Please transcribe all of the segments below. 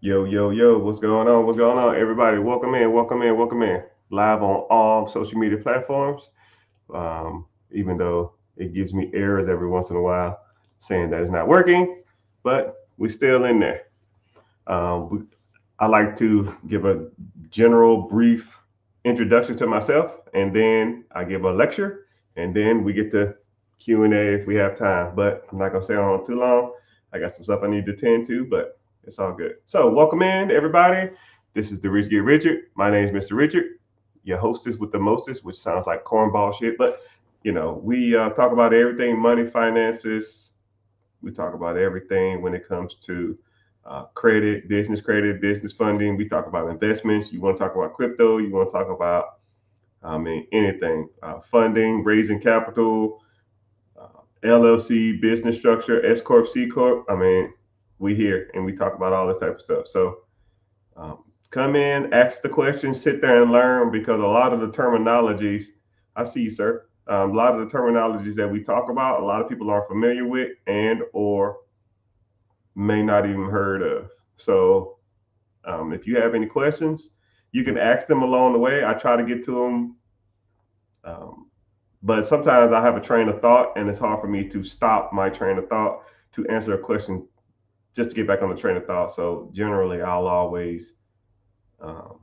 Yo, yo, yo, what's going on? What's going on? Everybody, welcome in, welcome in, welcome in. Live on all social media platforms. Even though it gives me errors every once in a while saying that it's not working, but we're still in there. We, I like to give a general, brief introduction to myself, and then I give a lecture, and then we get to Q&A if we have time. But I'm not gonna stay on too long. I got some stuff I need to tend to, but it's all good. So welcome in, everybody. This is the Rich Get Richard. My name is Mr. Richard, your hostess with the mostest, which sounds like cornball shit, but we talk about everything money, finances. We talk about everything when it comes to credit, business funding. We talk about investments. You want to talk about crypto. You want to talk about, anything, funding, raising capital, LLC, business structure, S Corp, C Corp. We here and we talk about all this type of stuff. So come in, ask the questions, sit there and learn because a lot of the terminologies, I see you, sir. A lot of the terminologies that we talk about, a lot of people aren't familiar with and or may not even heard of. So if you have any questions, you can ask them along the way. I try to get to them, but sometimes I have a train of thought, and it's hard for me to stop my train of thought to answer a question just to get back on the train of thought. So generally, I'll always um,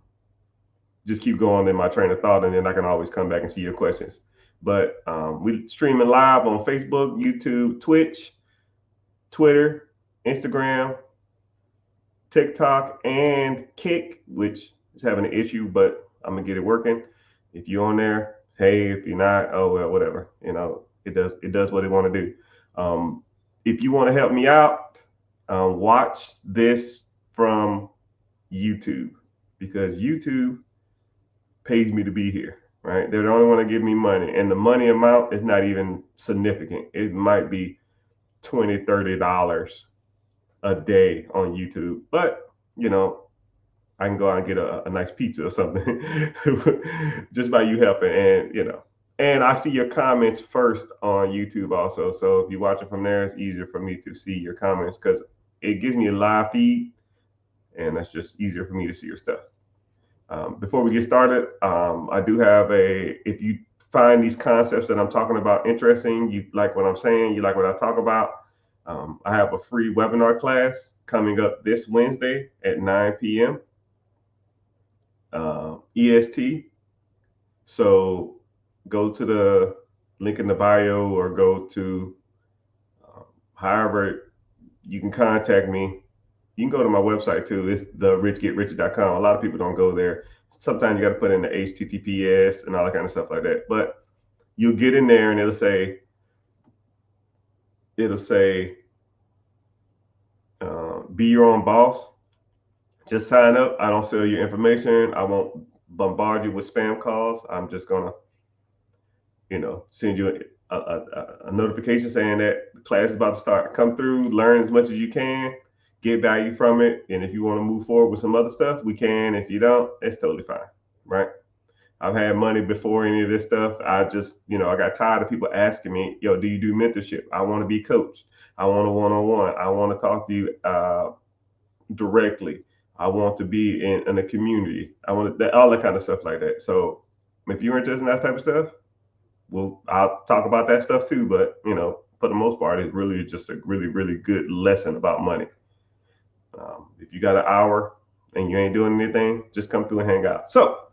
just keep going in my train of thought, and then I can always come back and see your questions. But we streaming live on Facebook, YouTube, Twitch, Twitter, Instagram, TikTok, and Kick, which is having an issue, but I'm gonna get it working. If you're on there, hey. If you're not, oh well, whatever. It does what it want to do. Um, if you want to help me out, watch this from YouTube because YouTube pays me to be here. Right? They don't want to give me money, and the money amount is not even significant. It might be $20, $30 a day on YouTube, but you know, I can go out and get a nice pizza or something just by you helping. And I see your comments first on YouTube also. So if you watch it from there, it's easier for me to see your comments because it gives me a live feed, and that's just easier for me to see your stuff. Before we get started, I do have if you find these concepts that I'm talking about interesting, you like what I'm saying, you like what I talk about, I have a free webinar class coming up this Wednesday at 9 p.m. EST. So go to the link in the bio or go to however you can contact me. You can go to my website too. It's therichgetrichard.com. A lot of people don't go there. Sometimes you got to put in the HTTPS and all that kind of stuff like that. But you'll get in there and it'll say be your own boss. Just sign up. I don't sell your information. I won't bombard you with spam calls. I'm just gonna, send you a notification saying that the class is about to start. Come through, learn as much as you can, get value from it, and if you want to move forward with some other stuff, we can. If you don't, it's totally fine, right? I've had money before any of this stuff. I just, I got tired of people asking me, yo, do you do mentorship? I want to be coached. I want a one-on-one. I want to talk to you directly. I want to be in a community. I want all that kind of stuff like that. So if you're interested in that type of stuff, I'll talk about that stuff too. But for the most part, it's really just a really, really good lesson about money. If you got an hour and you ain't doing anything, just come through and hang out. So,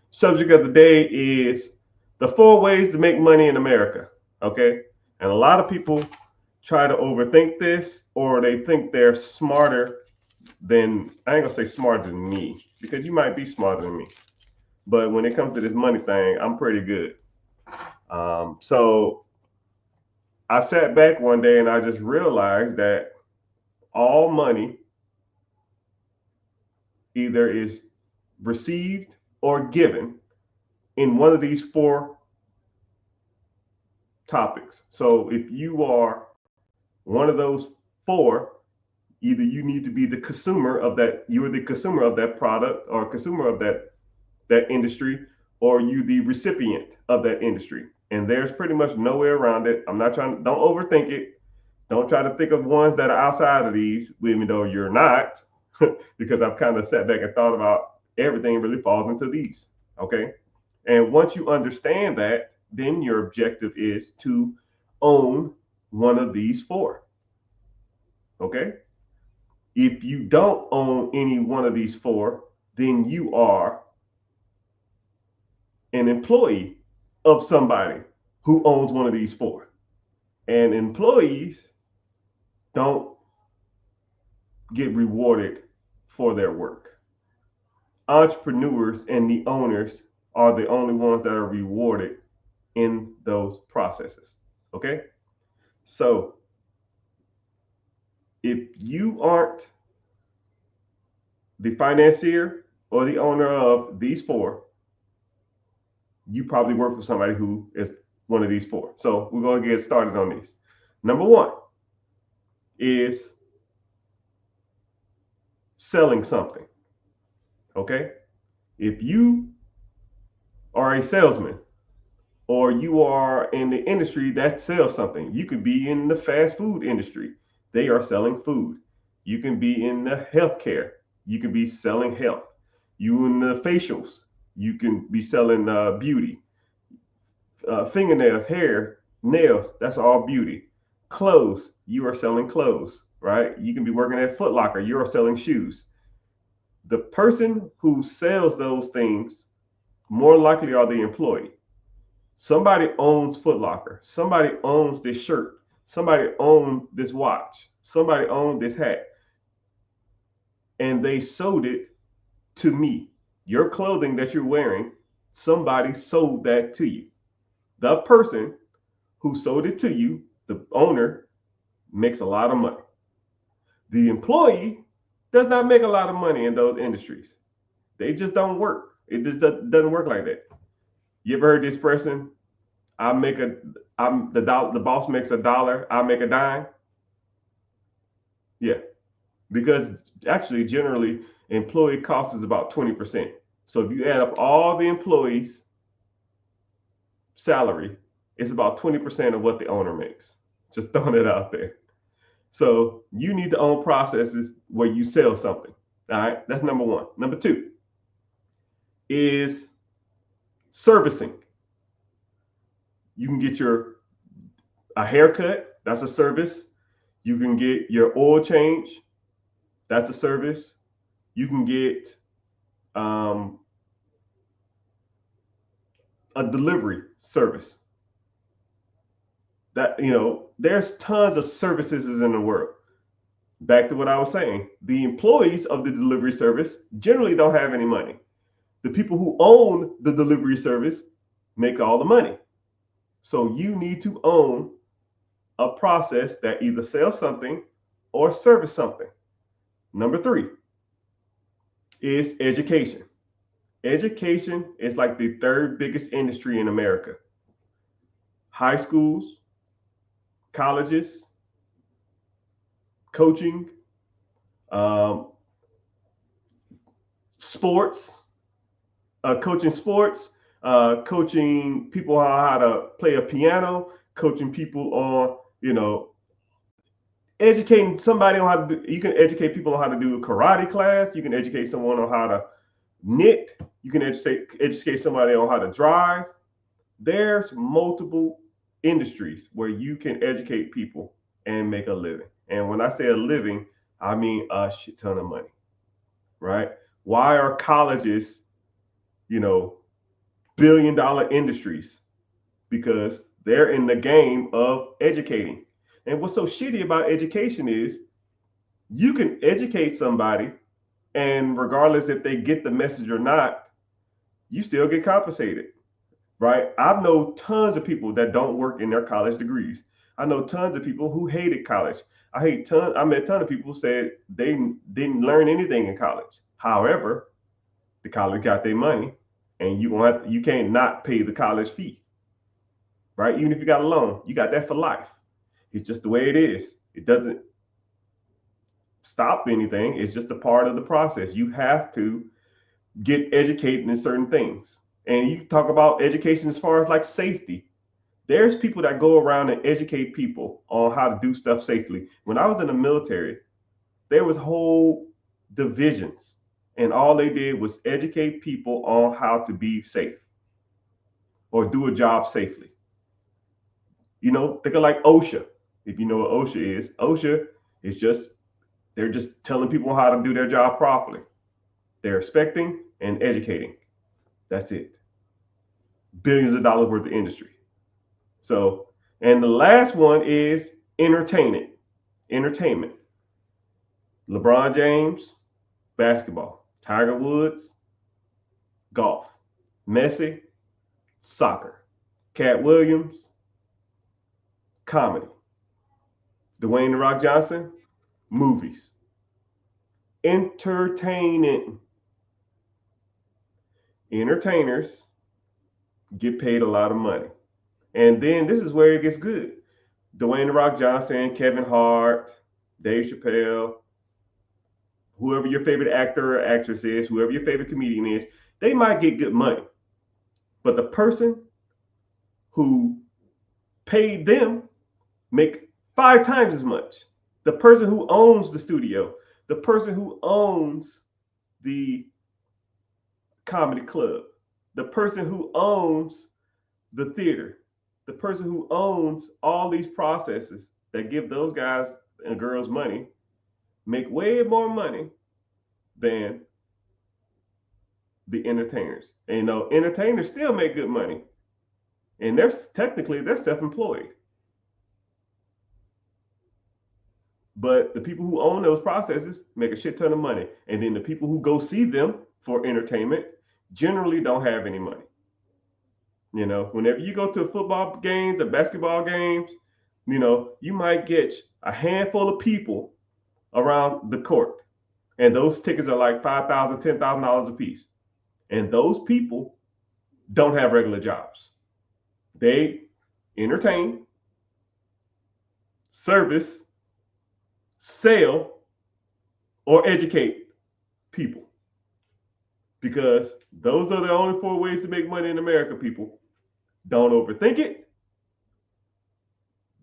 subject of the day is the 4 ways to make money in America. Okay, and a lot of people try to overthink this, or they think they're smarter than I ain't gonna say smarter than me because you might be smarter than me, but when it comes to this money thing, I'm pretty good. So I sat back one day and I just realized that all money either is received or given in one of these 4 topics. So if you are one of those 4, either you need to be the consumer of that, you're the consumer of that product or consumer of that industry, or you the recipient of that industry. And there's pretty much no way around it. I'm not don't overthink it. Don't try to think of ones that are outside of these, even though you're not. because I've kind of sat back and thought about everything really falls into these. Okay. And once you understand that, then your objective is to own one of these four. Okay. If you don't own any one of these four, then you are an employee of somebody who owns one of these four. And employees don't get rewarded for their work. Entrepreneurs and the owners are the only ones that are rewarded in those processes. Okay? So if you aren't the financier or the owner of these four, you probably work for somebody who is one of these four. So we're going to get started on these. Number one is selling something. Okay? If you are a salesman or you are in the industry that sells something, you could be in the fast food industry. They are selling food. You can be in the healthcare. You can be selling health. You in the facials. You can be selling beauty. Fingernails, hair, nails, that's all beauty. Clothes, you are selling clothes, right? You can be working at Foot Locker, you are selling shoes. The person who sells those things more likely are the employee. Somebody owns Foot Locker. Somebody owns this shirt. Somebody owns this watch. Somebody owns this hat. And they sold it to me. Your clothing that you're wearing, somebody sold that to you. The person who sold it to you, the owner, makes a lot of money. The employee does not make a lot of money in those industries. They just don't work. It just doesn't work like that. You ever heard the expression, the boss makes $1, I make a dime? Yeah, because actually generally employee cost is about 20%. So if you add up all the employees' salary, it's about 20% of what the owner makes. Just throwing it out there. So you need to own processes where you sell something. All right, that's number one. Number two is servicing. You can get a haircut, that's a service. You can get your oil change, that's a service. You can get a delivery service. That, there's tons of services in the world. Back to what I was saying, the employees of the delivery service generally don't have any money. The people who own the delivery service make all the money. So you need to own a process that either sells something or service something. Number three is education. Education is like the third biggest industry in America. High schools, colleges, coaching, sports, coaching sports, coaching people how to play a piano, coaching people on, educating somebody on how to do, you can educate people on how to do a karate class. You can educate someone on how to knit. You can educate somebody on how to drive. There's multiple industries where you can educate people and make a living. And when I say a living, I mean a shit ton of money, right? Why are colleges, billion-dollar industries? Because they're in the game of educating. And what's so shitty about education is you can educate somebody, and regardless if they get the message or not, you still get compensated, right? I know tons of people that don't work in their college degrees. I know tons of people who hated college. I met a ton of people who said they didn't learn anything in college. However, the college got their money, and you can't not pay the college fee, right? Even if you got a loan, you got that for life. It's just the way it is. It doesn't stop anything. It's just a part of the process. You have to get educated in certain things. And you talk about education as far as like safety. There's people that go around and educate people on how to do stuff safely. When I was in the military, there was whole divisions. And all they did was educate people on how to be safe or do a job safely. You know, think of like OSHA. If you know what OSHA is just, they're just telling people how to do their job properly. They're expecting and educating. That's it. Billions of dollars worth of industry. So, and the last one is entertainment. Entertainment. LeBron James, basketball. Tiger Woods, golf. Messi, soccer. Cat Williams, comedy. Dwayne The Rock Johnson, movies. Entertaining. Entertainers get paid a lot of money. And then this is where it gets good. Dwayne The Rock Johnson, Kevin Hart, Dave Chappelle, whoever your favorite actor or actress is, whoever your favorite comedian is, they might get good money. But the person who paid them make 5 times as much. The person who owns the studio, the person who owns the comedy club, the person who owns the theater, the person who owns all these processes that give those guys and girls money, make way more money than the entertainers. And you know, entertainers still make good money. And they're self-employed. But the people who own those processes make a shit ton of money. And then the people who go see them for entertainment generally don't have any money. You know, whenever you go to football games or basketball games, you know, you might get a handful of people around the court. And those tickets are like $5,000, $10,000 a piece. And those people don't have regular jobs. They entertain, service, sell, or educate people. Because those are the only 4 ways to make money in America, people. Don't overthink it.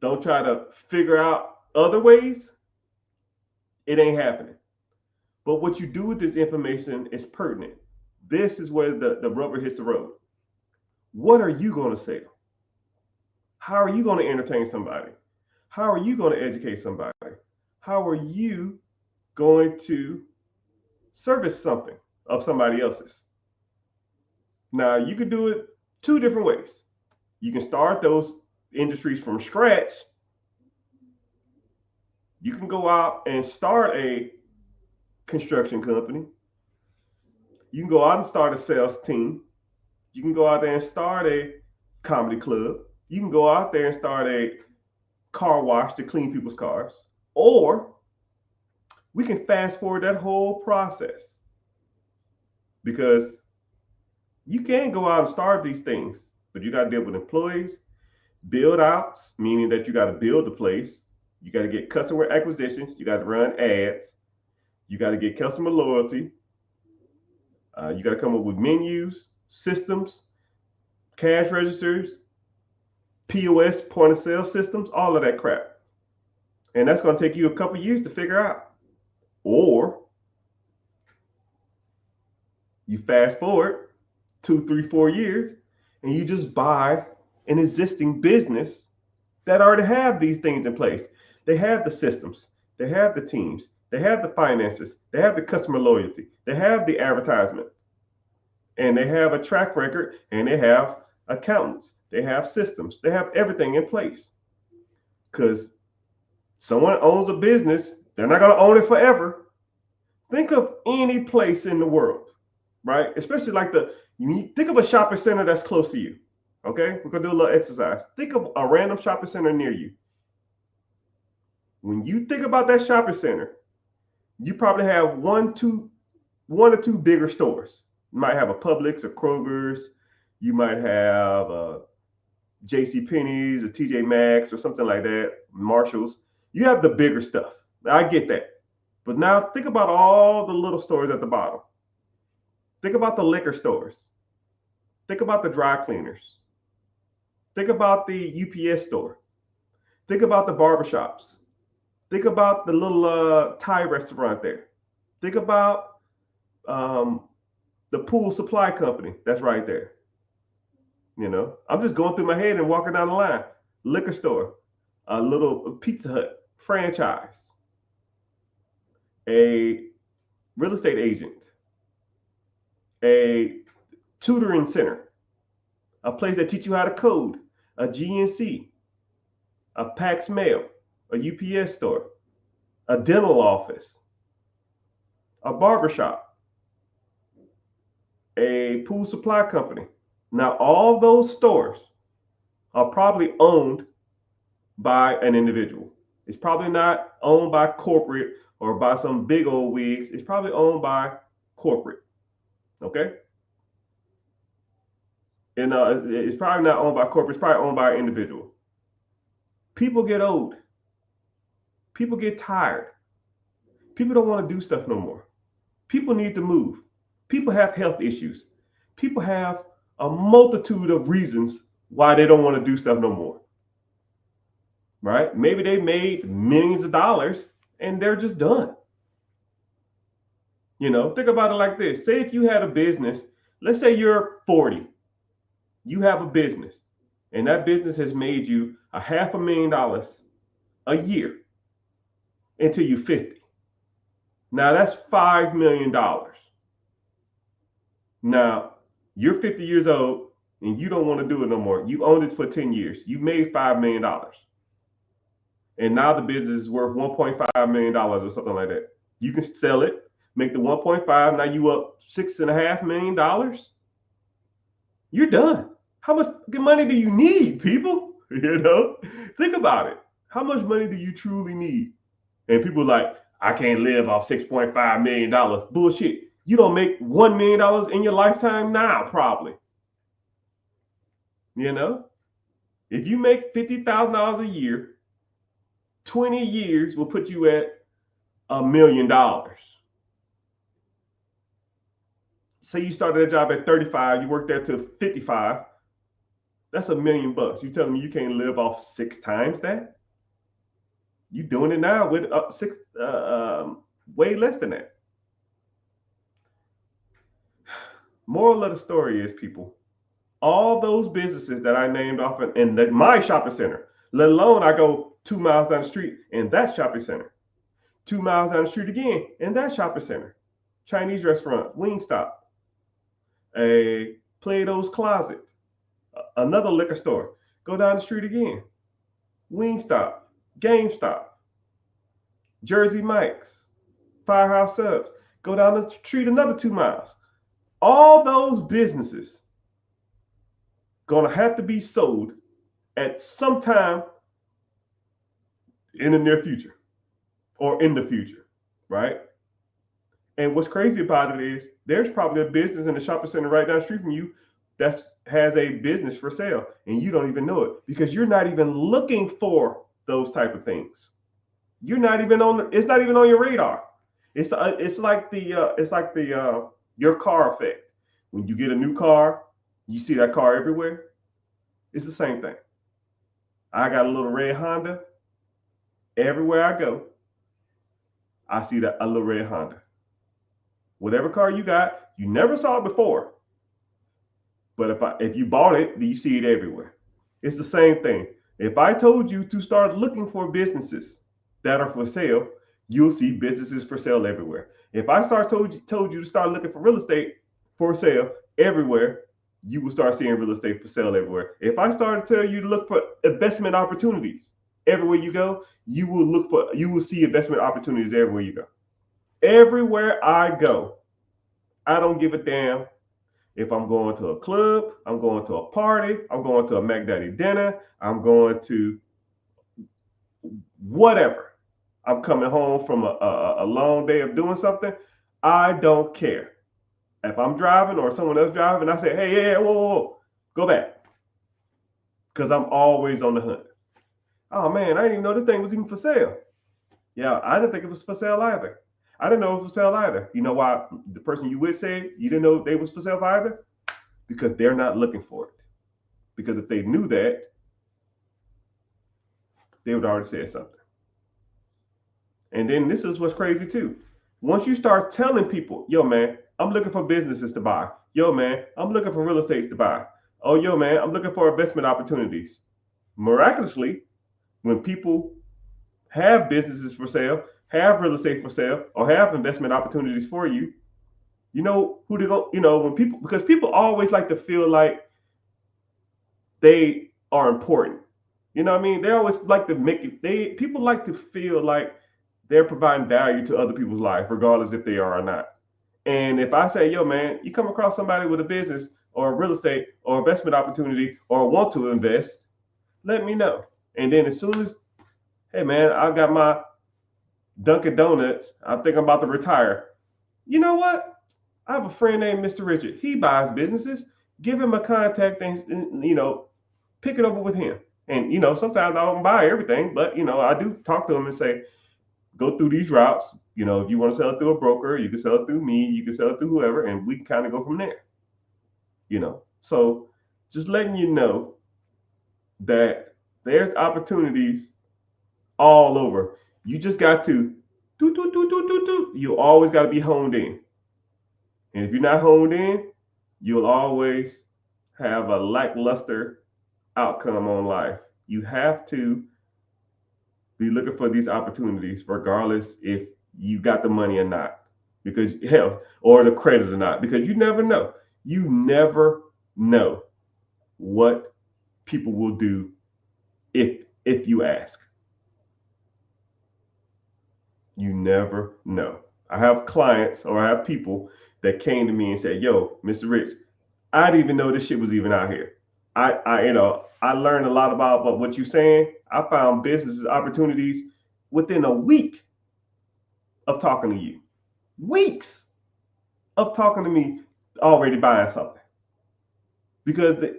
Don't try to figure out other ways. It ain't happening. But what you do with this information is pertinent. This is where the rubber hits the road. What are you going to say? How are you going to entertain somebody? How are you going to educate somebody? How are you going to service something of somebody else's? Now, you could do it 2 different ways. You can start those industries from scratch. You can go out and start a construction company. You can go out and start a sales team. You can go out there and start a comedy club. You can go out there and start a car wash to clean people's cars. Or we can fast forward that whole process. Because you can go out and start these things, but you got to deal with employees, build outs, meaning that you got to build the place. You got to get customer acquisitions. You got to run ads. You got to get customer loyalty. You got to come up with menus, systems, cash registers, POS, point of sale systems, all of that crap. And that's going to take you a couple years to figure out. Or you fast forward 2, 3, 4 years, and you just buy an existing business that already have these things in place. They have the systems, they have the teams, they have the finances, they have the customer loyalty, they have the advertisement, and they have a track record, and they have accountants, they have systems, they have everything in place. Because someone owns a business, they're not going to own it forever. Think of any place in the world, right? Especially like think of a shopping center that's close to you. Okay, we're gonna do a little exercise. Think of a random shopping center near you. When you think about that shopping center, you probably have one or two bigger stores. You might have a Publix or Kroger's. You might have a J.C. Penney's, a TJ Maxx, or something like that. Marshalls. You have the bigger stuff. I get that. But now think about all the little stores at the bottom. Think about the liquor stores. Think about the dry cleaners. Think about the UPS store. Think about the barbershops. Think about the little Thai restaurant there. Think about the pool supply company that's right there. I'm just going through my head and walking down the line. Liquor store, a little Pizza Hut franchise, a real estate agent, a tutoring center, a place that teach you how to code, a GNC, a Pax Mail, a UPS store, a dental office, a barbershop, a pool supply company. Now, all those stores are probably owned by an individual. It's probably not owned by corporate or by some big old wigs. It's probably owned by corporate. Okay? And it's probably not owned by corporate. It's probably owned by an individual. People get old. People get tired. People don't want to do stuff no more. People need to move. People have health issues. People have a multitude of reasons why they don't want to do stuff no more. Right? Maybe they made millions of dollars and they're just done. Think about it like this. Say if you had a business, let's say you're 40, you have a business, and that business has made you $500,000 a year until you're 50. Now that's $5 million. Now you're 50 years old and you don't want to do it no more. You owned it for 10 years. You made $5 million. And now the business is worth $1.5 million or something like that. You can sell it, make the 1.5. Now you up $6.5 million. You're done. How much money do you need, people? Think about it. How much money do you truly need? And people are like, I can't live off $6.5 million. Bullshit. You don't make $1 million in your lifetime now, probably. If you make $50,000 a year, 20 years will put you at $1 million. Say you started a job at 35, you worked there till 55. That's $1 million. You telling me you can't live off 6 times that? You doing it now with way less than that. Moral of the story is, people, all those businesses that I named off in my shopping center, let alone I go 2 miles down the street in that shopping center, 2 miles down the street again in that shopping center, Chinese restaurant, Wingstop, a Plato's Closet, another liquor store, go down the street again, Wingstop, GameStop, Jersey Mike's, Firehouse Subs, go down the street another 2 miles. All those businesses gonna have to be sold at some time in the near future or in the future, right? And what's crazy about it is there's probably a business in the shopping center right down the street from you that has a business for sale, and you don't even know it because you're not even looking for those type of things. You're not even on. It's not even on your radar. It's like your car effect. When you get a new car, you see that car everywhere. It's the same thing. I got a little red Honda. Everywhere I go, I see a little red Honda. Whatever car you got, you never saw it before. But if you bought it, you see it everywhere. It's the same thing. If I told you to start looking for businesses that are for sale, you'll see businesses for sale everywhere. If I told you to start looking for real estate for sale everywhere, you will start seeing real estate for sale everywhere. If I started to tell you to look for investment opportunities everywhere you go, you will see investment opportunities everywhere you go. Everywhere I go, I don't give a damn if I'm going to a club, I'm going to a party, I'm going to a Mac Daddy dinner, I'm going to whatever. I'm coming home from a long day of doing something. I don't care. If I'm driving or someone else driving, I say, hey, whoa, go back. Because I'm always on the hunt. Oh, man, I didn't even know this thing was even for sale. Yeah, I didn't think it was for sale either. I didn't know it was for sale either. You know why the person you would say you didn't know they was for sale either? Because they're not looking for it. Because if they knew that, they would already say something. And then this is what's crazy too. Once you start telling people, yo, man, I'm looking for businesses to buy. Yo, man, I'm looking for real estate to buy. Oh, yo, man, I'm looking for investment opportunities. Miraculously, when people have businesses for sale, have real estate for sale, or have investment opportunities for you, you know who they go, when people, because people always like to feel like they are important. You know what I mean? They always like to make it, people like to feel like they're providing value to other people's life, regardless if they are or not. And if I say, yo, man, you come across somebody with a business or a real estate or investment opportunity or want to invest, let me know. And then as soon as, hey, man, I got my Dunkin' Donuts, I think I'm about to retire. You know what? I have a friend named Mr. Richard. He buys businesses. Give him a contact and pick it over with him. And sometimes I don't buy everything, but I do talk to him and say, go through these routes. If you want to sell it through a broker, you can sell it through me, you can sell it through whoever, and we can kind of go from there. So just letting you know that there's opportunities all over. You just got to you always got to be honed in. And if you're not honed in, you'll always have a lackluster outcome on life. You have to be looking for these opportunities, regardless if you got the money or not, because hell, or the credit or not, because you never know. You never know what people will do if you ask. You never know. I have clients or I have people that came to me and said, "Yo, Mr. Rich, I didn't even know this shit was even out here. I learned a lot about what you're saying. I found business opportunities within a week of talking to you. Weeks of talking to me, already buying something because they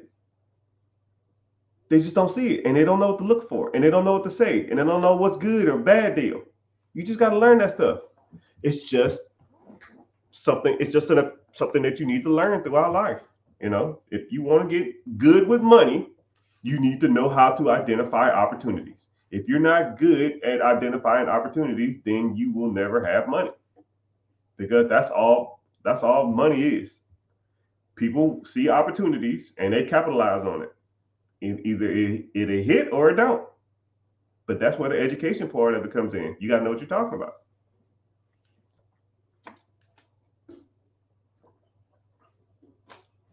just don't see it and they don't know what to look for and they don't know what to say and they don't know what's good or bad deal. You just got to learn that stuff. It's just something. It's just something that you need to learn throughout life. If you want to get good with money, you need to know how to identify opportunities. If you're not good at identifying opportunities, then you will never have money, because that's all money is. People see opportunities and they capitalize on it. Either it hit or it don't. But that's where the education part of it comes in. You got to know what you're talking about.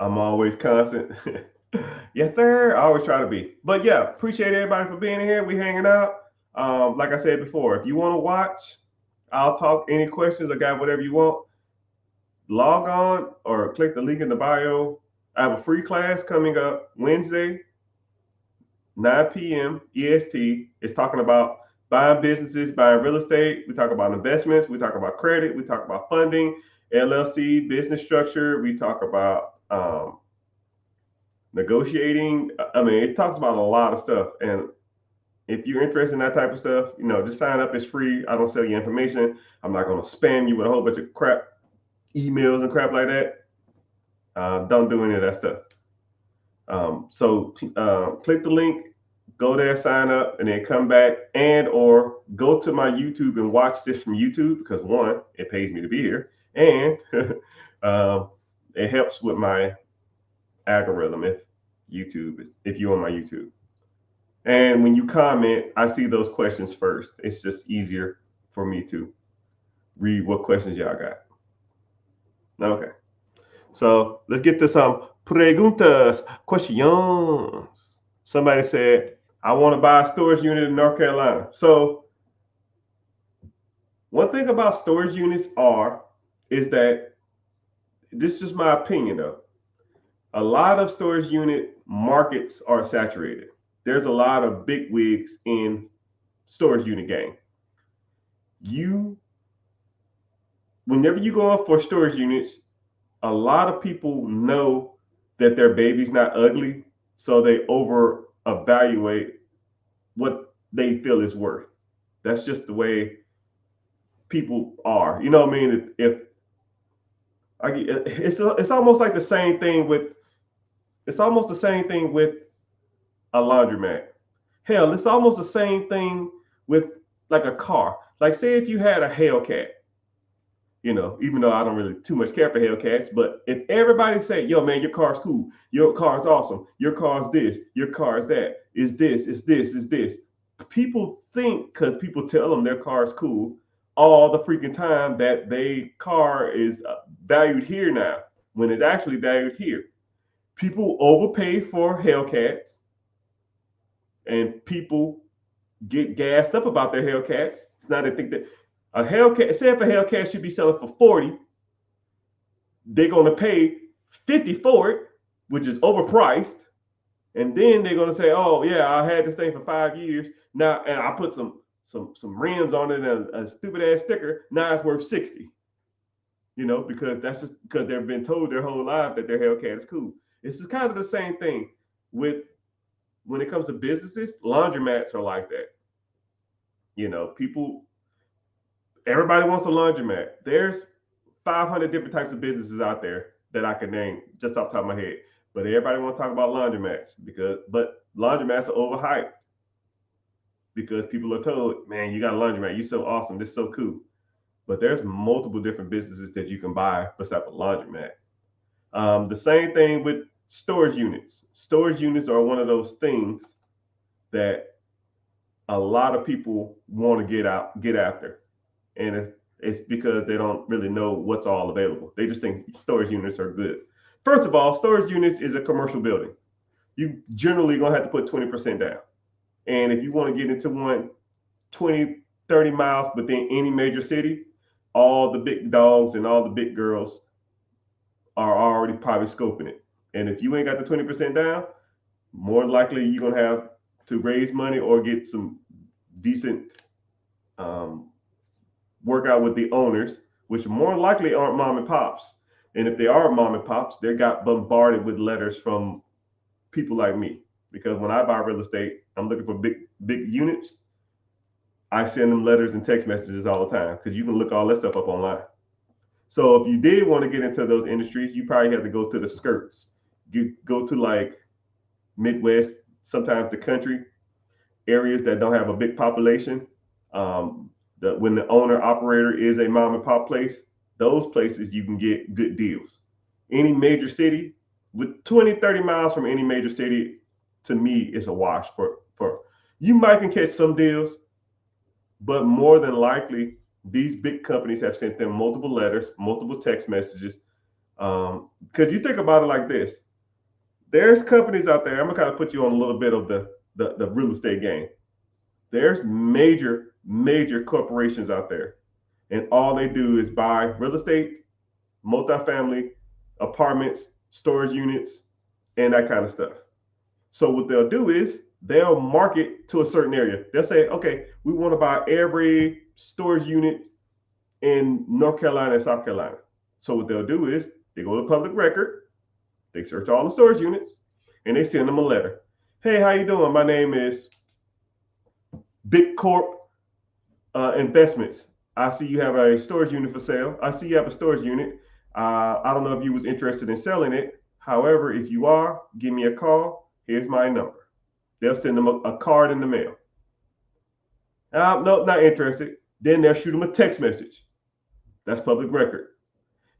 I'm always constant. Yes, sir. I always try to be. But yeah, appreciate everybody for being here. We hanging out. Like I said before, if you want to watch, I'll talk. Any questions? I got whatever you want. Log on or click the link in the bio. I have a free class coming up Wednesday, 9 p.m. EST. It's talking about buying businesses, buying real estate. We talk about investments. We talk about credit. We talk about funding, LLC, business structure. We talk about negotiating. I mean, it talks about a lot of stuff. And if you're interested in that type of stuff, just sign up. It's free. I don't sell you information. I'm not going to spam you with a whole bunch of crap emails and crap like that. Don't do any of that stuff. So click the link, go there, sign up, and then come back or go to my YouTube and watch this from YouTube, because one, it pays me to be here, and it helps with my algorithm if you're on my YouTube. And when you comment, I see those questions first. It's just easier for me to read what questions y'all got. Okay. So let's get to some preguntas, questions. Somebody said, I want to buy a storage unit in North Carolina. So one thing about storage units is that, this is just my opinion though, a lot of storage unit markets are saturated. There's a lot of big wigs in storage unit game. Whenever you go up for storage units, a lot of people know that their baby's not ugly, so they over evaluate what they feel is worth. That's just the way people are. You know what I mean? It's almost like the same thing with a laundromat. Hell, it's almost the same thing with like a car. Like say if you had a Hellcat You know, even though I don't really too much care for Hellcats, but if everybody say, yo, man, your car's cool, your car's awesome, your car's this, your car is that, is this, is this, is this. People think because people tell them their car's cool all the freaking time that their car is valued here now when it's actually valued here. People overpay for Hellcats and people get gassed up about their Hellcats. It's not they think that a Hellcat, say if a Hellcat should be selling for 40, they're going to pay 50 for it, which is overpriced. And then they're going to say, oh, yeah, I had this thing for 5 years. Now, and I put some rims on it and a stupid ass sticker. Now it's worth 60. You know, because that's just because they've been told their whole life that their Hellcat is cool. It's just kind of the same thing with when it comes to businesses. Laundromats are like that. You know, people, everybody wants a laundromat. There's 500 different types of businesses out there that I can name just off the top of my head. But everybody want to talk about laundromats but laundromats are overhyped because people are told, man, you got a laundromat, you're so awesome, this is so cool. But there's multiple different businesses that you can buy besides a laundromat. The same thing with storage units. Storage units are one of those things that a lot of people want to get after. And it's because they don't really know what's all available. They just think storage units are good. First of all, storage units is a commercial building. You generally gonna have to put 20% down. And if you want to get into one 20, 30 miles within any major city, all the big dogs and all the big girls are already probably scoping it. And if you ain't got the 20% down, more likely you're gonna have to raise money or get some decent workout with the owners, which more likely aren't mom and pops. And if they are mom and pops, they got bombarded with letters from people like me. Because when I buy real estate, I'm looking for big units. I send them letters and text messages all the time because you can look all that stuff up online. So if you did want to get into those industries, you probably have to go to the skirts. You go to like Midwest, sometimes the country areas that don't have a big population. When the owner operator is a mom and pop place, those places you can get good deals. Any major city with 20, 30 miles from any major city, to me, is a wash for you might can catch some deals, but more than likely, these big companies have sent them multiple letters, multiple text messages. Because you think about it like this, there's companies out there. I'm gonna kind of put you on a little bit of the real estate game. There's major corporations out there, and all they do is buy real estate, multifamily, apartments, storage units, and that kind of stuff. So what they'll do is they'll market to a certain area. They'll say, okay, we want to buy every storage unit in North Carolina and South Carolina. So what they'll do is they go to public record, they search all the storage units, and they send them a letter. Hey, how you doing? My name is Big Corp Investments. I see you have a storage unit for sale. I see you have a storage unit. I don't know if you was interested in selling it. However, if you are, give me a call. Here's my number. They'll send them a card in the mail. No, not interested. Then they'll shoot them a text message. That's public record.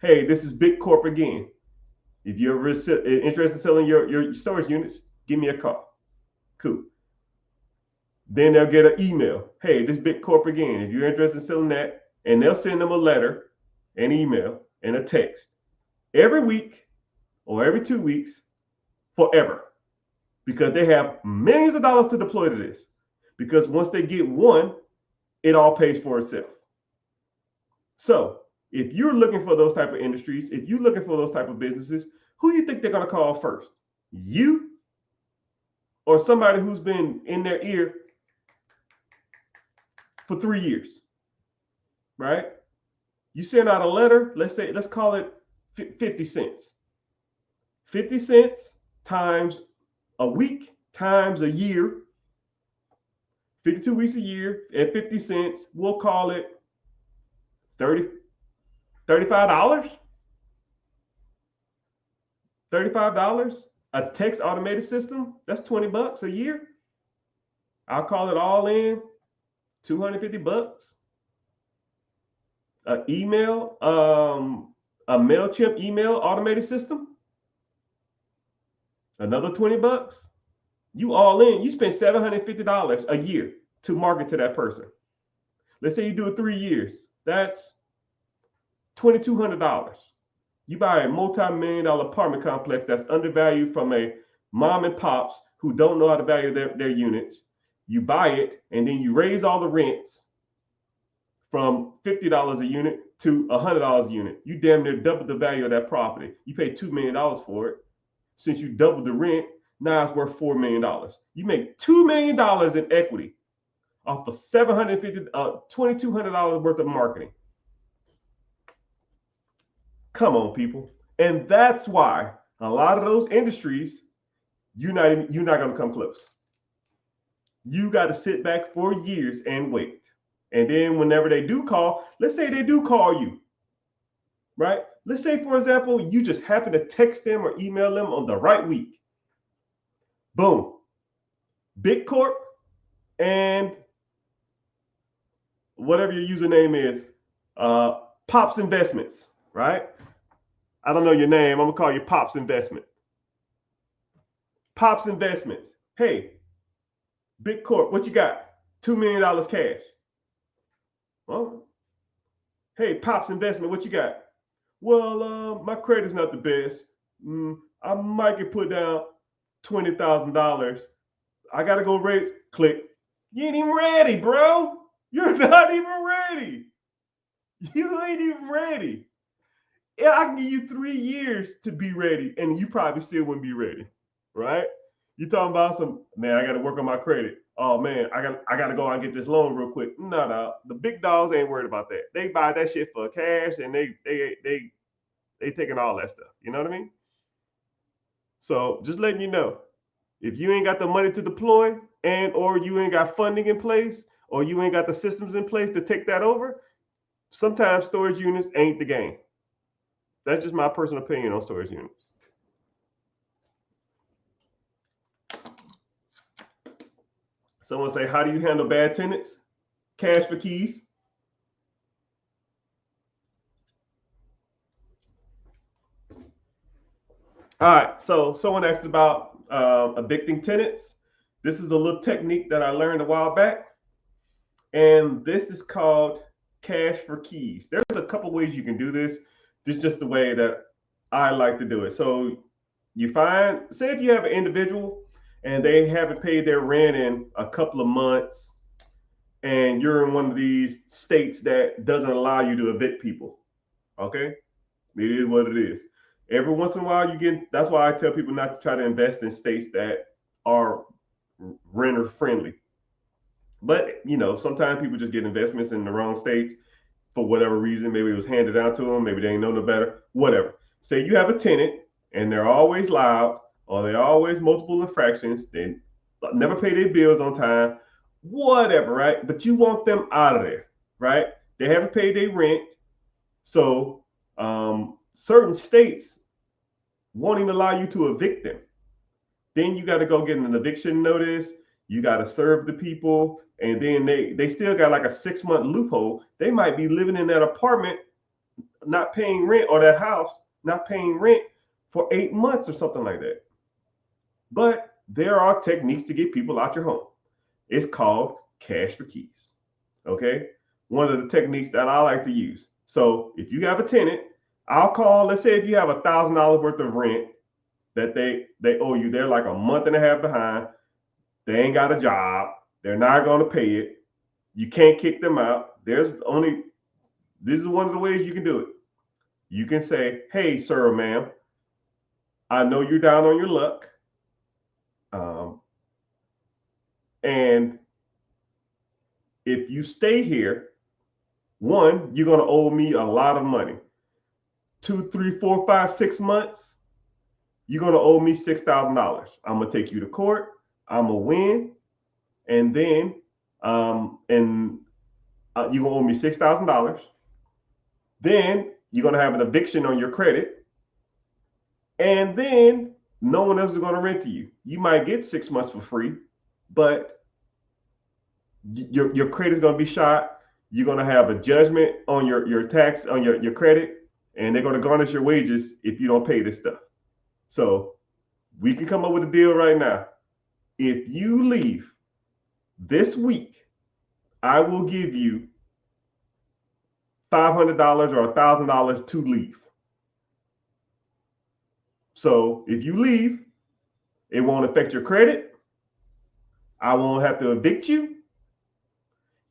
Hey, this is Big Corp again. If you're interested in selling your storage units, give me a call. Cool. Then they'll get an email. Hey, this Big Corp again. If you're interested in selling that, and they'll send them a letter, an email, and a text every week or every 2 weeks forever. Because they have millions of dollars to deploy to this. Because once they get one, it all pays for itself. So if you're looking for those type of industries, if you're looking for those type of businesses, who do you think they're going to call first? You or somebody who's been in their ear for 3 years, right? You send out a letter, let's call it 50 cents. 50 cents times a week times a year, 52 weeks a year at 50 cents, we'll call it $35. $35. A text automated system, that's $20 a year. I'll call it all in $250. An email, a MailChimp email automated system, another $20. You all in, you spend $750 a year to market to that person. Let's say you do it 3 years. That's $2,200. You buy a multi-million-dollar apartment complex that's undervalued from a mom and pops who don't know how to value their units. You buy it, and then you raise all the rents from $50 a unit to $100 a unit. You damn near double the value of that property. You pay $2 million for it. Since you doubled the rent, now it's worth $4 million. You make $2 million in equity off of $2,200 worth of marketing. Come on, people. And that's why a lot of those industries, you're not going to come close. You got to sit back for years and wait. And then whenever they do call, let's say they do call you, right? Let's say, for example, you just happen to text them or email them on the right week. Boom. Big Corp and whatever your username is, Pops Investments, right? I don't know your name. I'm going to call you Pops Investment. Pops Investments. Hey, Big Corp, what you got? $2 million cash. Well, hey, Pops Investment, what you got? Well, my credit's not the best. I might get put down $20,000. I got to go raise. Click. You ain't even ready, bro. You're not even ready. You ain't even ready. Yeah, I can give you 3 years to be ready, and you probably still wouldn't be ready, right? You talking about some, man, I got to work on my credit. Oh man, I got to go out and get this loan real quick. No, the big dogs ain't worried about that. They buy that shit for cash, and they taking all that stuff. You know what I mean? So just letting you know, if you ain't got the money to deploy, and or you ain't got funding in place, or you ain't got the systems in place to take that over, sometimes storage units ain't the game. That's just my personal opinion on storage units. Someone say, how do you handle bad tenants? Cash for keys. All right, so someone asked about evicting tenants. This is a little technique that I learned a while back, and this is called cash for keys. There's a couple ways you can do this. This is just the way that I like to do it. So you find, say if you have an individual and they haven't paid their rent in a couple of months, and you're in one of these states that doesn't allow you to evict people, okay? It is what it is. Every once in a while, that's why I tell people not to try to invest in states that are renter friendly. But, sometimes people just get investments in the wrong states for whatever reason. Maybe it was handed down to them. Maybe they ain't know no better, whatever. Say you have a tenant and they're always loud, or they're always multiple infractions. They never pay their bills on time, whatever, right? But you want them out of there, right? They haven't paid their rent. So certain states won't even allow you to evict them. Then you got to go get an eviction notice. You got to serve the people. And then they still got like a 6-month loophole. They might be living in that apartment, not paying rent, or that house, not paying rent for 8 months or something like that. But there are techniques to get people out your home. It's called cash for keys. Okay. One of the techniques that I like to use. So if you have a tenant, I'll call, let's say if you have $1,000 worth of rent that they owe you, they're like a month and a half behind. They ain't got a job. They're not going to pay it. You can't kick them out. This is one of the ways you can do it. You can say, hey, sir or ma'am, I know you're down on your luck. And if you stay here, one, you're going to owe me a lot of money. 2, 3, 4, 5, 6 months, you're going to owe me $6,000. I'm going to take you to court. I'm going to win. And then you're going to owe me $6,000. Then you're going to have an eviction on your credit. And then no one else is going to rent to you. You might get 6 months for free, but your credit is going to be shot. You're going to have a judgment on your tax, on your credit, and they're going to garnish your wages if you don't pay this stuff. So we can come up with a deal right now. If you leave this week, I will give you $500 or $1,000 to leave. So if you leave, it won't affect your credit. I won't have to evict you.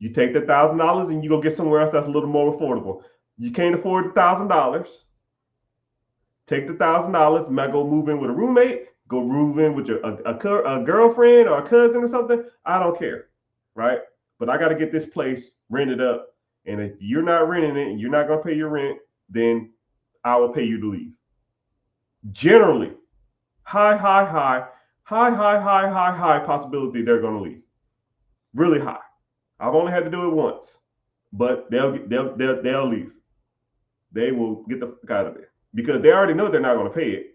You take the $1,000 and you go get somewhere else that's a little more affordable. You can't afford the $1,000. Take the $1,000. You might go move in with a roommate. Go move in with a girlfriend or a cousin or something. I don't care, right? But I got to get this place rented up. And if you're not renting it and you're not going to pay your rent, then I will pay you to leave. Generally, high possibility they're going to leave. Really high. I've only had to do it once, but they'll leave. They will get the fuck out of there because they already know they're not going to pay it.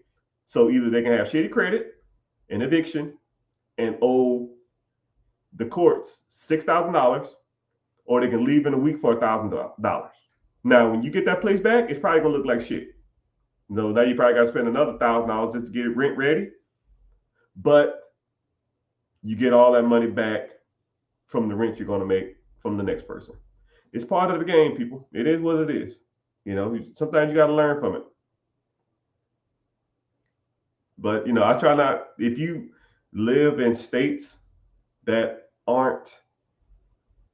So either they can have shitty credit, an eviction, and owe the courts $6,000, or they can leave in a week for $1,000. Now, when you get that place back, it's probably gonna look like shit. Now you probably got to spend another $1,000 just to get it rent ready, but you get all that money back from the rent you're gonna make from the next person. It's part of the game, people. It is what it is. Sometimes you got to learn from it. But I try not. If you live in states that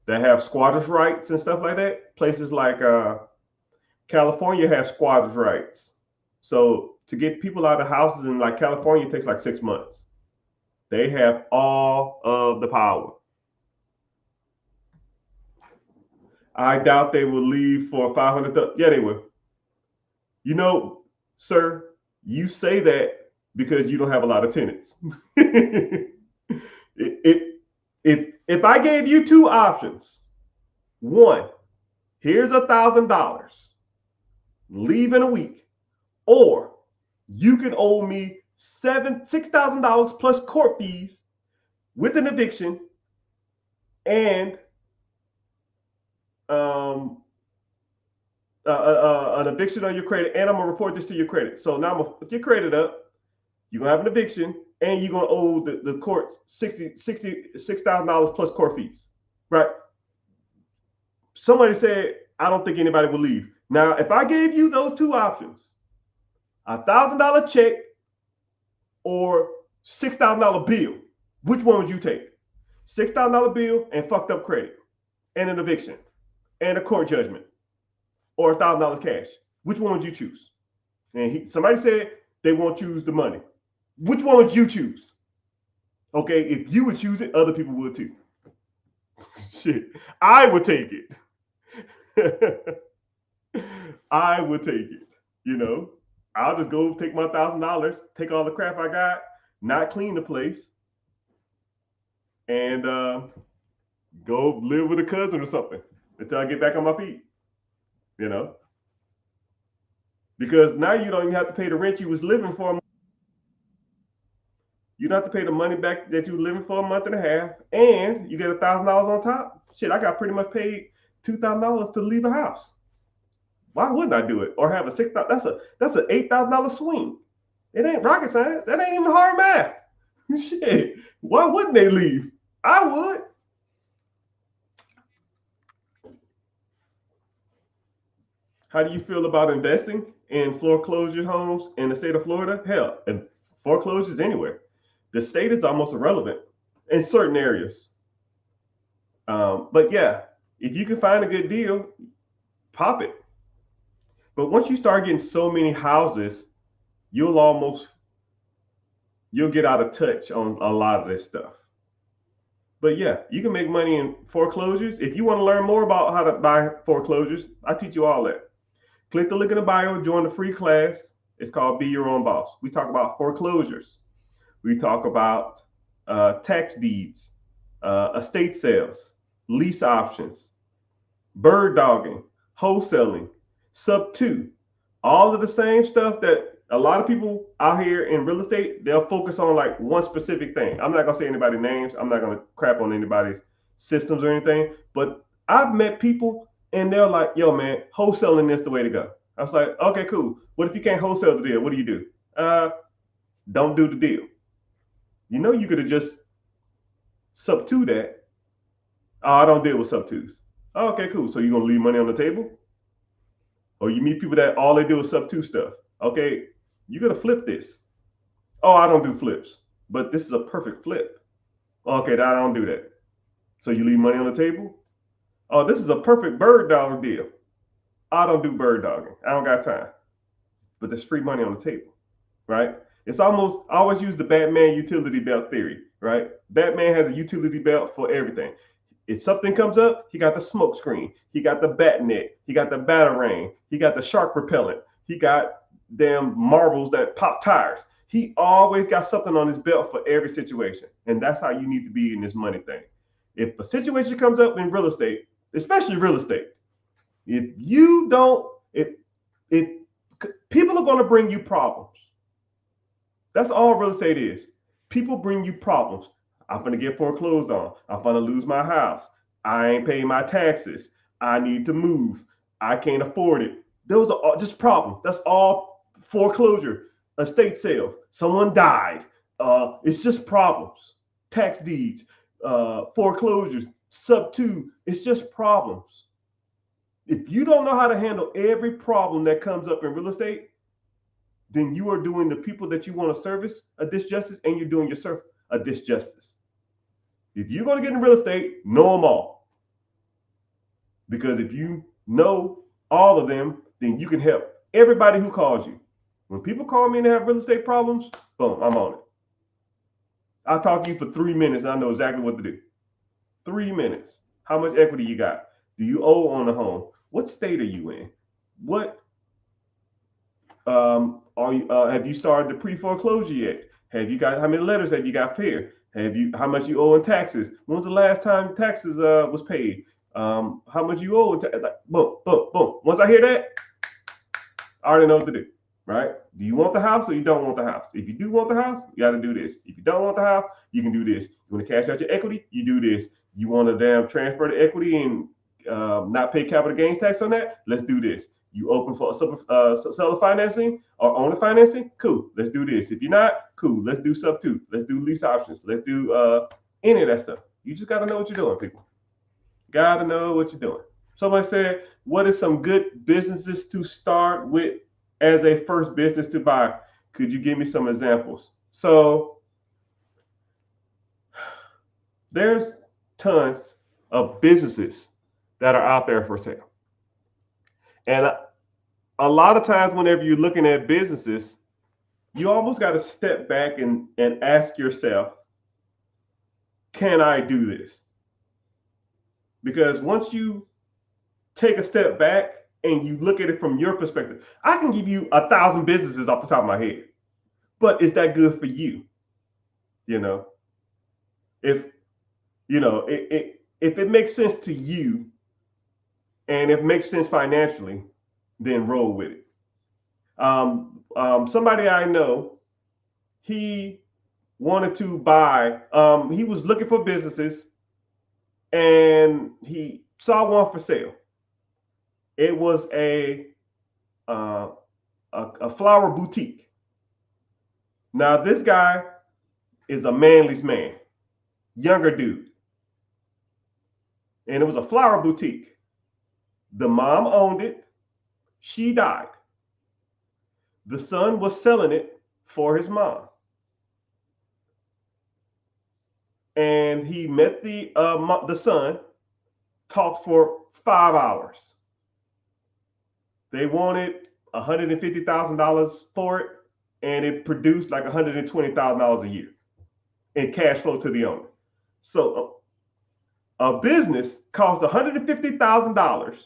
have squatters' rights and stuff like that, places like California have squatters' rights. So to get people out of houses in like California, it takes like 6 months. They have all of the power. I doubt they will leave for 500. Yeah, they will. Sir, you say that because you don't have a lot of tenants. If I gave you two options, one, here's $1,000, leave in a week, or you can owe me $6,000 plus court fees with an eviction and an eviction on your credit, and I'm gonna report this to your credit. So now I'm gonna put your credit up. You're gonna have an eviction, and you're gonna owe the courts $6,000 plus court fees, right? Somebody said, I don't think anybody will leave. Now, if I gave you those two options, $1,000 check or $6,000 bill, which one would you take? $6,000 bill and fucked up credit, and an eviction, and a court judgment, or $1,000 cash. Which one would you choose? And somebody said they won't choose the money. Which one would you choose? Okay, if you would choose it, other people would too. Shit, I would take it. I would take it. I'll just go take my $1,000, take all the crap I got, not clean the place, and go live with a cousin or something until I get back on my feet. Because now you don't even have to pay the rent you was living for. You don't have to pay the money back that you were living for a month and a half, and you get $1,000 on top. Shit, I got pretty much paid $2,000 to leave a house. Why wouldn't I do it? Or have a $6,000? That's an $8,000 swing. It ain't rocket science. That ain't even hard math. Shit, why wouldn't they leave? I would. How do you feel about investing in foreclosure homes in the state of Florida? Hell, and foreclosures anywhere. The state is almost irrelevant in certain areas. But yeah, if you can find a good deal, pop it. But once you start getting so many houses, you'll get out of touch on a lot of this stuff. But yeah, you can make money in foreclosures. If you want to learn more about how to buy foreclosures, I teach you all that. Click the link in the bio, join the free class. It's called Be Your Own Boss. We talk about foreclosures. We talk about tax deeds, estate sales, lease options, bird dogging, wholesaling, sub-2, all of the same stuff that a lot of people out here in real estate, they'll focus on like one specific thing. I'm not going to say anybody's names. I'm not going to crap on anybody's systems or anything, but I've met people and they're like, yo, man, wholesaling is the way to go. I was like, okay, cool. What if you can't wholesale the deal? What do? Don't do the deal. You know, you could have just substitute that. Oh, I don't deal with substitutes. Oh, okay, cool. So you're gonna leave money on the table? Or you meet people that all they do is substitute stuff. Okay, you're gonna flip this. Oh, I don't do flips, but this is a perfect flip. Okay, I don't do that. So you leave money on the table? Oh, this is a perfect bird dog deal. I don't do bird dogging. I don't got time. But there's free money on the table, right? It's almost, I always use the Batman utility belt theory, right? Batman has a utility belt for everything. If something comes up, he got the smoke screen, he got the bat net, he got the batarang, he got the shark repellent, he got damn marbles that pop tires. He always got something on his belt for every situation. And that's how you need to be in this money thing. If a situation comes up in real estate, especially real estate, if you don't, if people are going to bring you problems, that's all real estate is. People bring you problems. I'm going to get foreclosed on. I'm going to lose my house. I ain't paying my taxes. I need to move. I can't afford it. Those are all just problems. That's all foreclosure, estate sale. Someone died. It's just problems. Tax deeds, foreclosures, sub-2. It's just problems. If you don't know how to handle every problem that comes up in real estate, then you are doing the people that you want to service a disjustice, and you're doing yourself a disjustice. If you're going to get in real estate, know them all. Because if you know all of them, then you can help everybody who calls you. When people call me and they have real estate problems, boom, I'm on it. I'll talk to you for 3 minutes and I know exactly what to do. 3 minutes. How much equity you got? Do you owe on the home? What state are you in? What are you? Have you started the pre-foreclosure yet? Have you got, how many letters have you got fair? Have you, how much you owe in taxes? When was the last time taxes was paid? How much you owe? Like, boom, boom, boom. Once I hear that, I already know what to do, right? Do you want the house or you don't want the house? If you do want the house, you got to do this. If you don't want the house, you can do this. You want to cash out your equity, you do this. You want to damn transfer the equity and not pay capital gains tax on that? Let's do this. You open for seller financing or owner financing? Cool. Let's do this. If you're not, cool. Let's do sub-2. Let's do lease options. Let's do any of that stuff. You just got to know what you're doing, people. Got to know what you're doing. Somebody said, what is some good businesses to start with as a first business to buy? Could you give me some examples? So there's tons of businesses that are out there for sale. And a lot of times whenever you're looking at businesses, you almost got to step back and ask yourself, can I do this? Because once you take a step back and you look at it from your perspective, I can give you 1,000 businesses off the top of my head, but is that good for you? You know, if it makes sense to you and if it makes sense financially, then roll with it. Somebody I know, he wanted to buy, he was looking for businesses and he saw one for sale. It was a flower boutique. Now this guy is a manly's man, younger dude. And it was a flower boutique. The mom owned it. She died. The son was selling it for his mom. And he met the son, talked for 5 hours. They wanted $150,000 for it, and it produced like $120,000 a year in cash flow to the owner. So a business cost $150,000,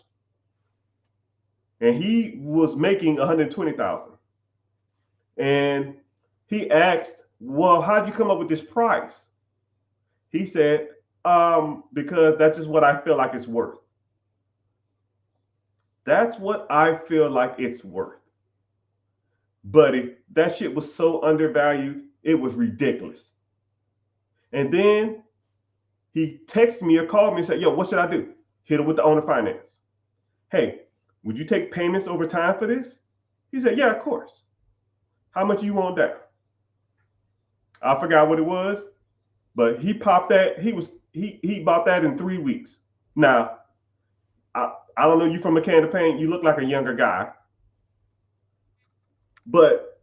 and he was making $120,000. And he asked, "Well, how'd you come up with this price?" He said, "Because that's just what I feel like it's worth." That's what I feel like it's worth. But that shit was so undervalued, it was ridiculous. And then he texted me or called me and said, "Yo, what should I do?" hit him with the owner finance. Hey, would you take payments over time for this? He said, yeah, of course. How much you want down? I forgot what it was, but he popped that. He bought that in 3 weeks. Now, I don't know you from a can of paint. You look like a younger guy, but